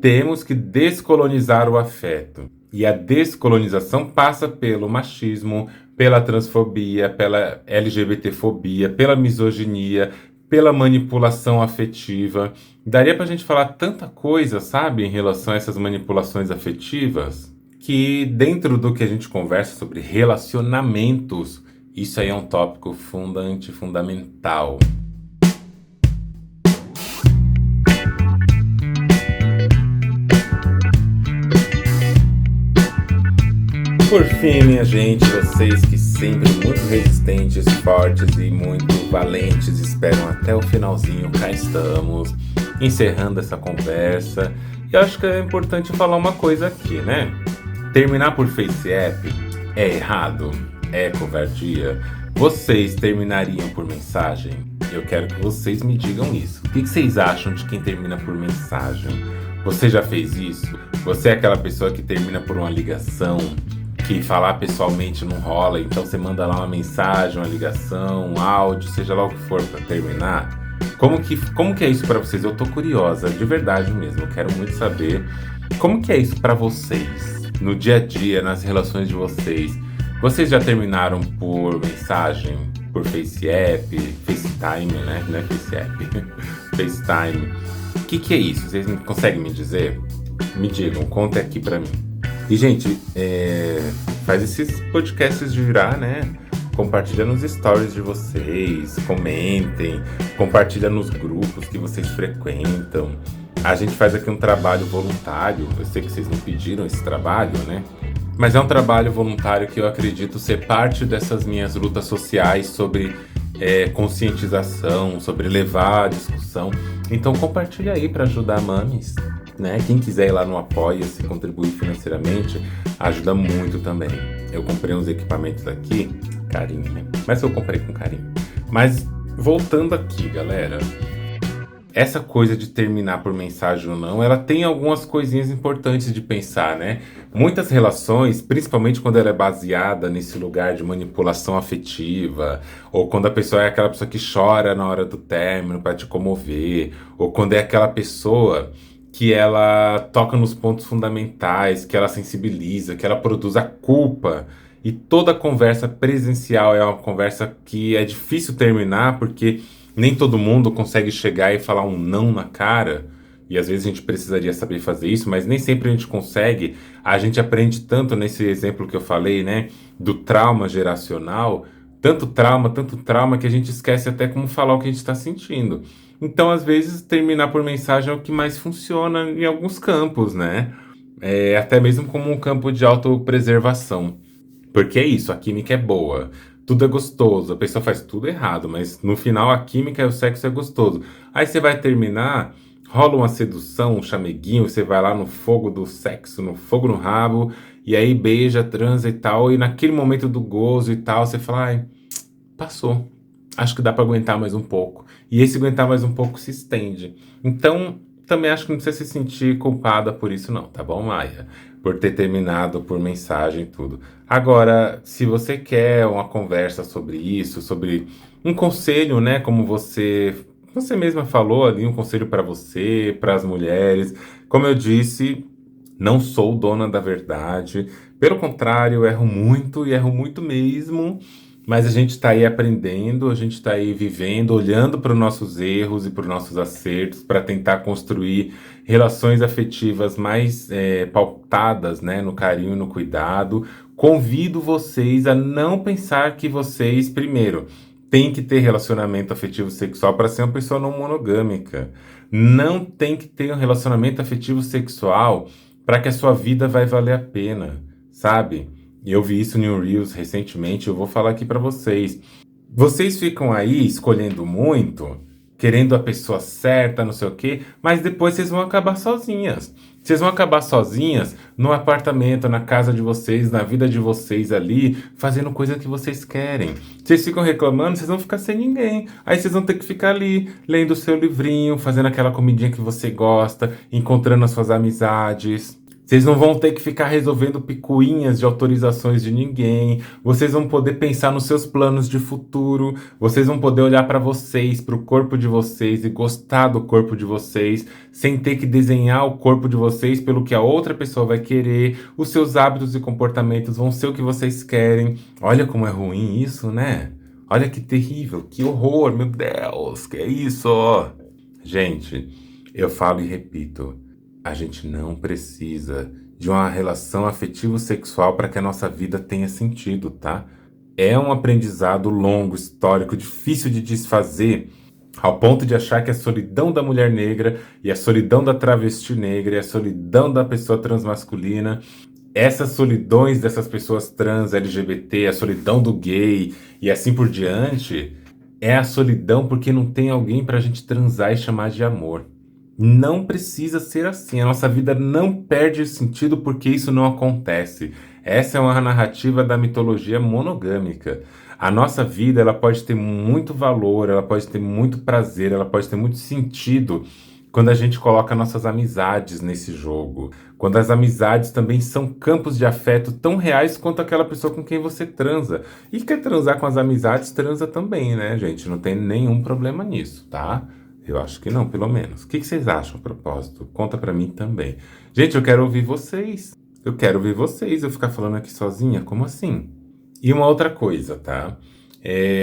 temos que descolonizar o afeto. E a descolonização passa pelo machismo, pela transfobia, pela LGBTfobia, pela misoginia, pela manipulação afetiva. Daria pra gente falar tanta coisa, sabe, em relação a essas manipulações afetivas, que dentro do que a gente conversa sobre relacionamentos, isso aí é um tópico fundamental. Por fim, minha gente, vocês que sempre muito resistentes, fortes e muito valentes esperam até o finalzinho, cá estamos, encerrando essa conversa. E eu acho que é importante falar uma coisa aqui, né? Terminar por Face App é errado? É covardia? Vocês terminariam por mensagem? Eu quero que vocês me digam isso. O que vocês acham de quem termina por mensagem? Você já fez isso? Você é aquela pessoa que termina por uma ligação? Que falar pessoalmente não rola, então você manda lá uma mensagem, uma ligação, um áudio, seja lá o que for para terminar. Como que é isso para vocês? Eu tô curiosa, de verdade mesmo, eu quero muito saber como que é isso para vocês, no dia a dia, nas relações de vocês. Vocês já terminaram por mensagem, por Face App, FaceTime, né? Não é Face App, FaceTime. O que é isso? Vocês conseguem me dizer? Me digam, conta aqui para mim. E, gente, faz esses podcasts girar, né? Compartilha nos stories de vocês, comentem, compartilha nos grupos que vocês frequentam. A gente faz aqui um trabalho voluntário, eu sei que vocês não pediram esse trabalho, né? Mas é um trabalho voluntário que eu acredito ser parte dessas minhas lutas sociais sobre conscientização, sobre levar a discussão. Então compartilha aí para ajudar mames. Né? Quem quiser ir lá no Apoia-se e contribuir financeiramente, ajuda muito também. Eu comprei uns equipamentos aqui, carinho, né? Mas eu comprei com carinho. Mas voltando aqui, galera, essa coisa de terminar por mensagem ou não, ela tem algumas coisinhas importantes de pensar, né? Muitas relações, principalmente quando ela é baseada nesse lugar de manipulação afetiva, ou quando a pessoa é aquela pessoa que chora na hora do término para te comover, ou quando é aquela pessoa que ela toca nos pontos fundamentais, que ela sensibiliza, que ela produz a culpa. E toda conversa presencial é uma conversa que é difícil terminar, porque nem todo mundo consegue chegar e falar um não na cara. E às vezes a gente precisaria saber fazer isso, mas nem sempre a gente consegue. A gente aprende tanto nesse exemplo que eu falei, né, do trauma geracional, tanto trauma, que a gente esquece até como falar o que a gente está sentindo. Então, às vezes, terminar por mensagem é o que mais funciona em alguns campos, né? Até mesmo como um campo de autopreservação. Porque é isso, a química é boa, tudo é gostoso, a pessoa faz tudo errado, mas no final a química e o sexo é gostoso. Aí você vai terminar, rola uma sedução, um chameguinho, você vai lá no fogo do sexo, no fogo no rabo, e aí beija, transa e tal, e naquele momento do gozo e tal, você fala, ai, passou. Acho que dá pra aguentar mais um pouco. E esse aguentar mais um pouco se estende. Então, também acho que não precisa se sentir culpada por isso não, tá bom, Maia? Por ter terminado por mensagem e tudo. Agora, se você quer uma conversa sobre isso, sobre um conselho, né, como você mesma falou ali, um conselho pra você, pras mulheres. Como eu disse, não sou dona da verdade. Pelo contrário, eu erro muito e erro muito mesmo. Mas a gente está aí aprendendo, a gente está aí vivendo, olhando para os nossos erros e para os nossos acertos, para tentar construir relações afetivas mais pautadas, né, no carinho e no cuidado. Convido vocês a não pensar que vocês, primeiro, tem que ter relacionamento afetivo sexual para ser uma pessoa não monogâmica. Não tem que ter um relacionamento afetivo sexual para que a sua vida vai valer a pena, sabe? E eu vi isso no Reels recentemente, eu vou falar aqui para vocês. Vocês ficam aí escolhendo muito, querendo a pessoa certa, não sei o quê, mas depois vocês vão acabar sozinhas. Vocês vão acabar sozinhas no apartamento, na casa de vocês, na vida de vocês ali, fazendo coisa que vocês querem. Vocês ficam reclamando, vocês vão ficar sem ninguém. Aí vocês vão ter que ficar ali, lendo o seu livrinho, fazendo aquela comidinha que você gosta, encontrando as suas amizades. Vocês não vão ter que ficar resolvendo picuinhas de autorizações de ninguém. Vocês vão poder pensar nos seus planos de futuro. Vocês vão poder olhar para vocês, para o corpo de vocês e gostar do corpo de vocês, sem ter que desenhar o corpo de vocês pelo que a outra pessoa vai querer. Os seus hábitos e comportamentos vão ser o que vocês querem. Olha como é ruim isso, né? Olha que terrível, que horror, meu Deus, que é isso? Gente, eu falo e repito. A gente não precisa de uma relação afetivo-sexual para que a nossa vida tenha sentido, tá? É um aprendizado longo, histórico, difícil de desfazer, ao ponto de achar que a solidão da mulher negra e a solidão da travesti negra e a solidão da pessoa transmasculina, essas solidões dessas pessoas trans, LGBT, a solidão do gay e assim por diante, é a solidão porque não tem alguém pra gente transar e chamar de amor. Não precisa ser assim. A nossa vida não perde sentido porque isso não acontece. Essa é uma narrativa da mitologia monogâmica. A nossa vida, ela pode ter muito valor, ela pode ter muito prazer, ela pode ter muito sentido quando a gente coloca nossas amizades nesse jogo. Quando as amizades também são campos de afeto tão reais quanto aquela pessoa com quem você transa. E quer transar com as amizades, transa também, né, gente? Não tem nenhum problema nisso, tá? Eu acho que não, pelo menos. O que vocês acham a propósito? Conta pra mim também. Gente, eu quero ouvir vocês. Eu quero ouvir vocês. Eu ficar falando aqui sozinha? Como assim? E uma outra coisa, tá?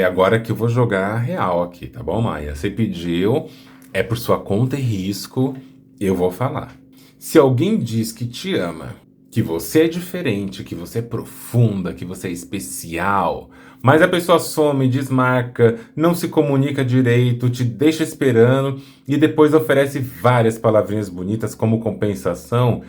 Agora que eu vou jogar a real aqui, tá bom, Maia? Você pediu, é por sua conta e risco, eu vou falar. Se alguém diz que te ama, que você é diferente, que você é profunda, que você é especial, mas a pessoa some, desmarca, não se comunica direito, te deixa esperando e depois oferece várias palavrinhas bonitas como compensação,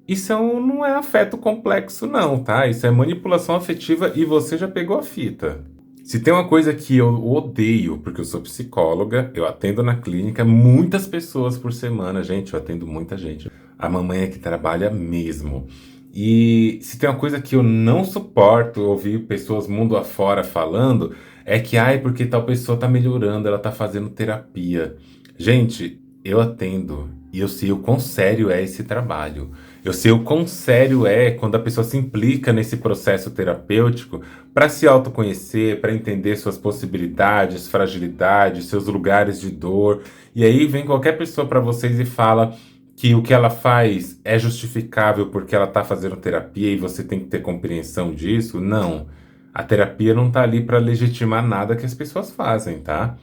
isso não é afeto complexo não, tá? Isso é manipulação afetiva e você já pegou a fita. Se tem uma coisa que eu odeio, porque eu sou psicóloga, eu atendo na clínica muitas pessoas por semana, gente, eu atendo muita gente. A mamãe é que trabalha mesmo. E se tem uma coisa que eu não suporto ouvir pessoas mundo afora falando, é que, ai, porque tal pessoa tá melhorando, ela tá fazendo terapia. Gente, eu atendo e eu sei o quão sério é esse trabalho. Eu sei o quão sério é quando a pessoa se implica nesse processo terapêutico para se autoconhecer, para entender suas possibilidades, fragilidades, seus lugares de dor. E aí vem qualquer pessoa para vocês e fala que o que ela faz é justificável porque ela está fazendo terapia e você tem que ter compreensão disso. Não. A terapia não está ali para legitimar nada que as pessoas fazem, tá?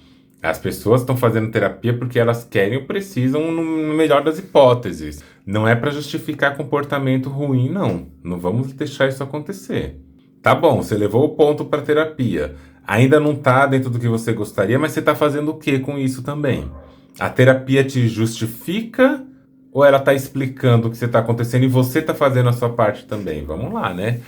As pessoas estão fazendo terapia porque elas querem ou precisam, no melhor das hipóteses. Não é para justificar comportamento ruim, não. Não vamos deixar isso acontecer. Tá bom, você levou o ponto para terapia. Ainda não está dentro do que você gostaria, mas você está fazendo o que com isso também? A terapia te justifica ou ela está explicando o que está acontecendo e você está fazendo a sua parte também? Vamos lá, né?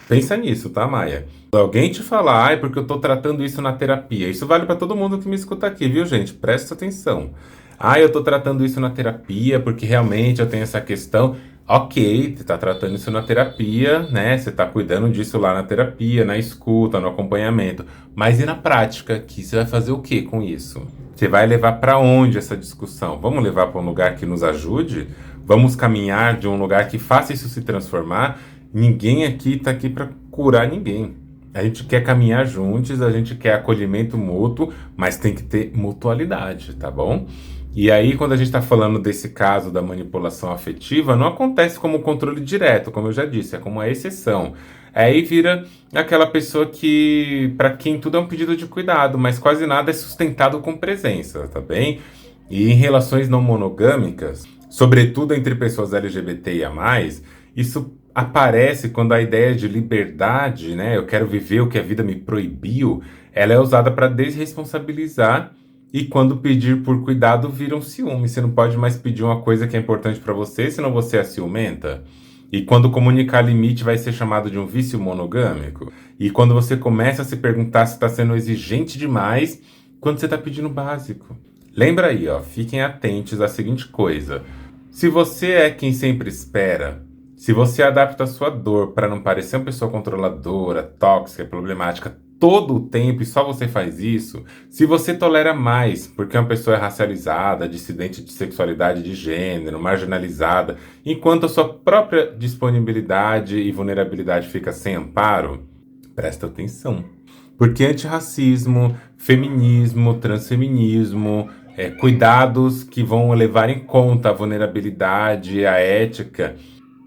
Pensa nisso, tá, Maia? Alguém te falar, ai, porque eu estou tratando isso na terapia. Isso vale para todo mundo que me escuta aqui, viu, gente? Presta atenção. Ah, eu estou tratando isso na terapia porque realmente eu tenho essa questão. Ok, você está tratando isso na terapia, né? Você está cuidando disso lá na terapia, na escuta, no acompanhamento. Mas e na prática? Que você vai fazer o que com isso? Você vai levar para onde essa discussão? Vamos levar para um lugar que nos ajude? Vamos caminhar de um lugar que faça isso se transformar? Ninguém aqui está aqui para curar ninguém. A gente quer caminhar juntos, a gente quer acolhimento mútuo, mas tem que ter mutualidade, tá bom? E aí, quando a gente está falando desse caso da manipulação afetiva, não acontece como controle direto, como eu já disse, é como a exceção. Aí vira aquela pessoa que, para quem tudo é um pedido de cuidado, mas quase nada é sustentado com presença, tá bem? E em relações não monogâmicas, sobretudo entre pessoas LGBTIA+, isso aparece quando a ideia de liberdade, né, eu quero viver o que a vida me proibiu, ela é usada para desresponsabilizar e quando pedir por cuidado vira um ciúme. Você não pode mais pedir uma coisa que é importante para você, senão você é ciumenta. E quando comunicar limite vai ser chamado de um vício monogâmico. E quando você começa a se perguntar se está sendo exigente demais quando você está pedindo o básico. Lembra aí, ó, fiquem atentos à seguinte coisa. Se você é quem sempre espera, se você adapta a sua dor para não parecer uma pessoa controladora, tóxica, problemática todo o tempo e só você faz isso, se você tolera mais porque uma pessoa é racializada, dissidente de sexualidade de gênero, marginalizada, enquanto a sua própria disponibilidade e vulnerabilidade fica sem amparo, presta atenção. Porque antirracismo, feminismo, transfeminismo, cuidados que vão levar em conta a vulnerabilidade, a ética,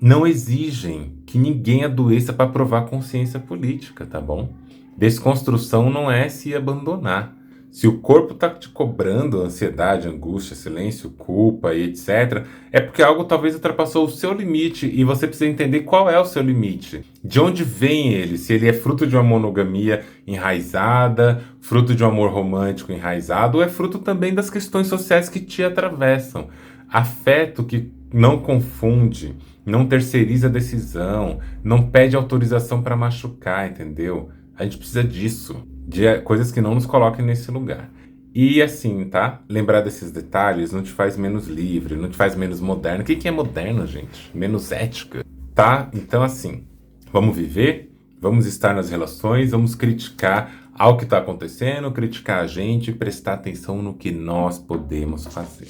não exigem que ninguém adoeça para provar consciência política, tá bom? Desconstrução não é se abandonar. Se o corpo está te cobrando ansiedade, angústia, silêncio, culpa e etc., é porque algo talvez ultrapassou o seu limite e você precisa entender qual é o seu limite. De onde vem ele? Se ele é fruto de uma monogamia enraizada, fruto de um amor romântico enraizado, ou é fruto também das questões sociais que te atravessam. Afeto que não confunde, não terceiriza a decisão, não pede autorização para machucar, entendeu? A gente precisa disso, de coisas que não nos coloquem nesse lugar. E assim, tá? Lembrar desses detalhes não te faz menos livre, não te faz menos moderno. O que é moderno, gente? Menos ética, tá? Então assim, vamos viver, vamos estar nas relações, vamos criticar ao que está acontecendo, criticar a gente e prestar atenção no que nós podemos fazer.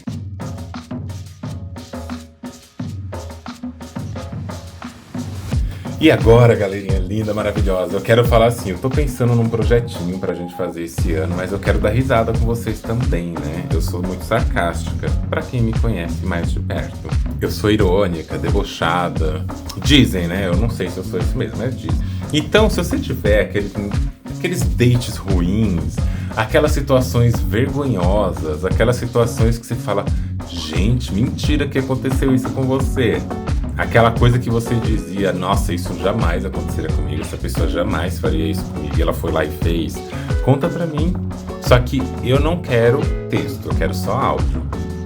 E agora, galerinha linda, maravilhosa, eu quero falar assim, eu tô pensando num projetinho pra gente fazer esse ano, mas eu quero dar risada com vocês também, né? Eu sou muito sarcástica, pra quem me conhece mais de perto. Eu sou irônica, debochada. Dizem, né? Eu não sei se eu sou isso mesmo, mas dizem. Então, se você tiver aqueles dates ruins, aquelas situações vergonhosas, aquelas situações que você fala, gente, mentira que aconteceu isso com você. Aquela coisa que você dizia, nossa, isso jamais aconteceria comigo, essa pessoa jamais faria isso comigo, e ela foi lá e fez. Conta pra mim. Só que eu não quero texto, eu quero só áudio.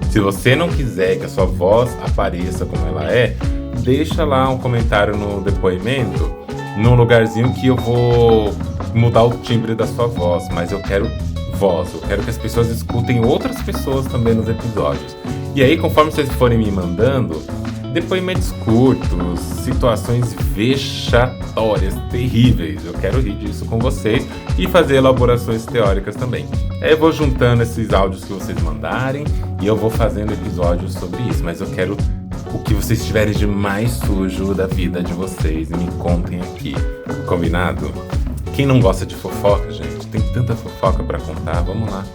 Se você não quiser que a sua voz apareça como ela é, deixa lá um comentário no depoimento, num lugarzinho que eu vou mudar o timbre da sua voz, mas eu quero voz, eu quero que as pessoas escutem outras pessoas também nos episódios. E aí, conforme vocês forem me mandando, depoimentos curtos, situações vexatórias, terríveis. Eu quero rir disso com vocês e fazer elaborações teóricas também. Aí eu vou juntando esses áudios que vocês mandarem e eu vou fazendo episódios sobre isso. Mas eu quero o que vocês tiverem de mais sujo da vida de vocês e me contem aqui. Combinado? Quem não gosta de fofoca, gente? Tem tanta fofoca pra contar. Vamos lá.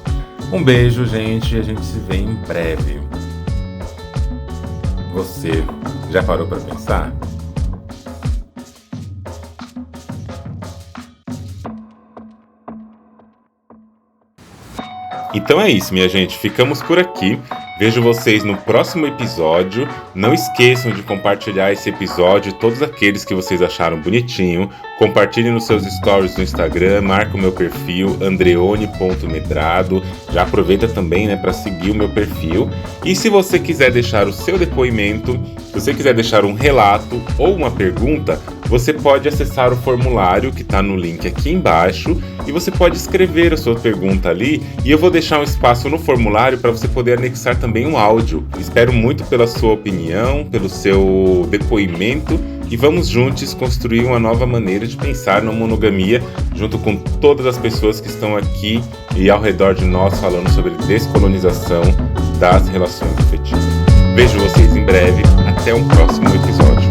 Um beijo, gente, e a gente se vê em breve. Você já parou para pensar? Então é isso, minha gente. Ficamos por aqui. Vejo vocês no próximo episódio. Não esqueçam de compartilhar esse episódio, todos aqueles que vocês acharam bonitinho. Compartilhem nos seus stories no Instagram, marca o meu perfil, andreone.medrado. Já aproveita também, né, para seguir o meu perfil. E se você quiser deixar o seu depoimento, se você quiser deixar um relato ou uma pergunta, você pode acessar o formulário que está no link aqui embaixo e você pode escrever a sua pergunta ali e eu vou deixar um espaço no formulário para você poder anexar também um áudio. Espero muito pela sua opinião, pelo seu depoimento e vamos juntos construir uma nova maneira de pensar na monogamia junto com todas as pessoas que estão aqui e ao redor de nós falando sobre descolonização das relações afetivas. Vejo vocês em breve, até um próximo episódio.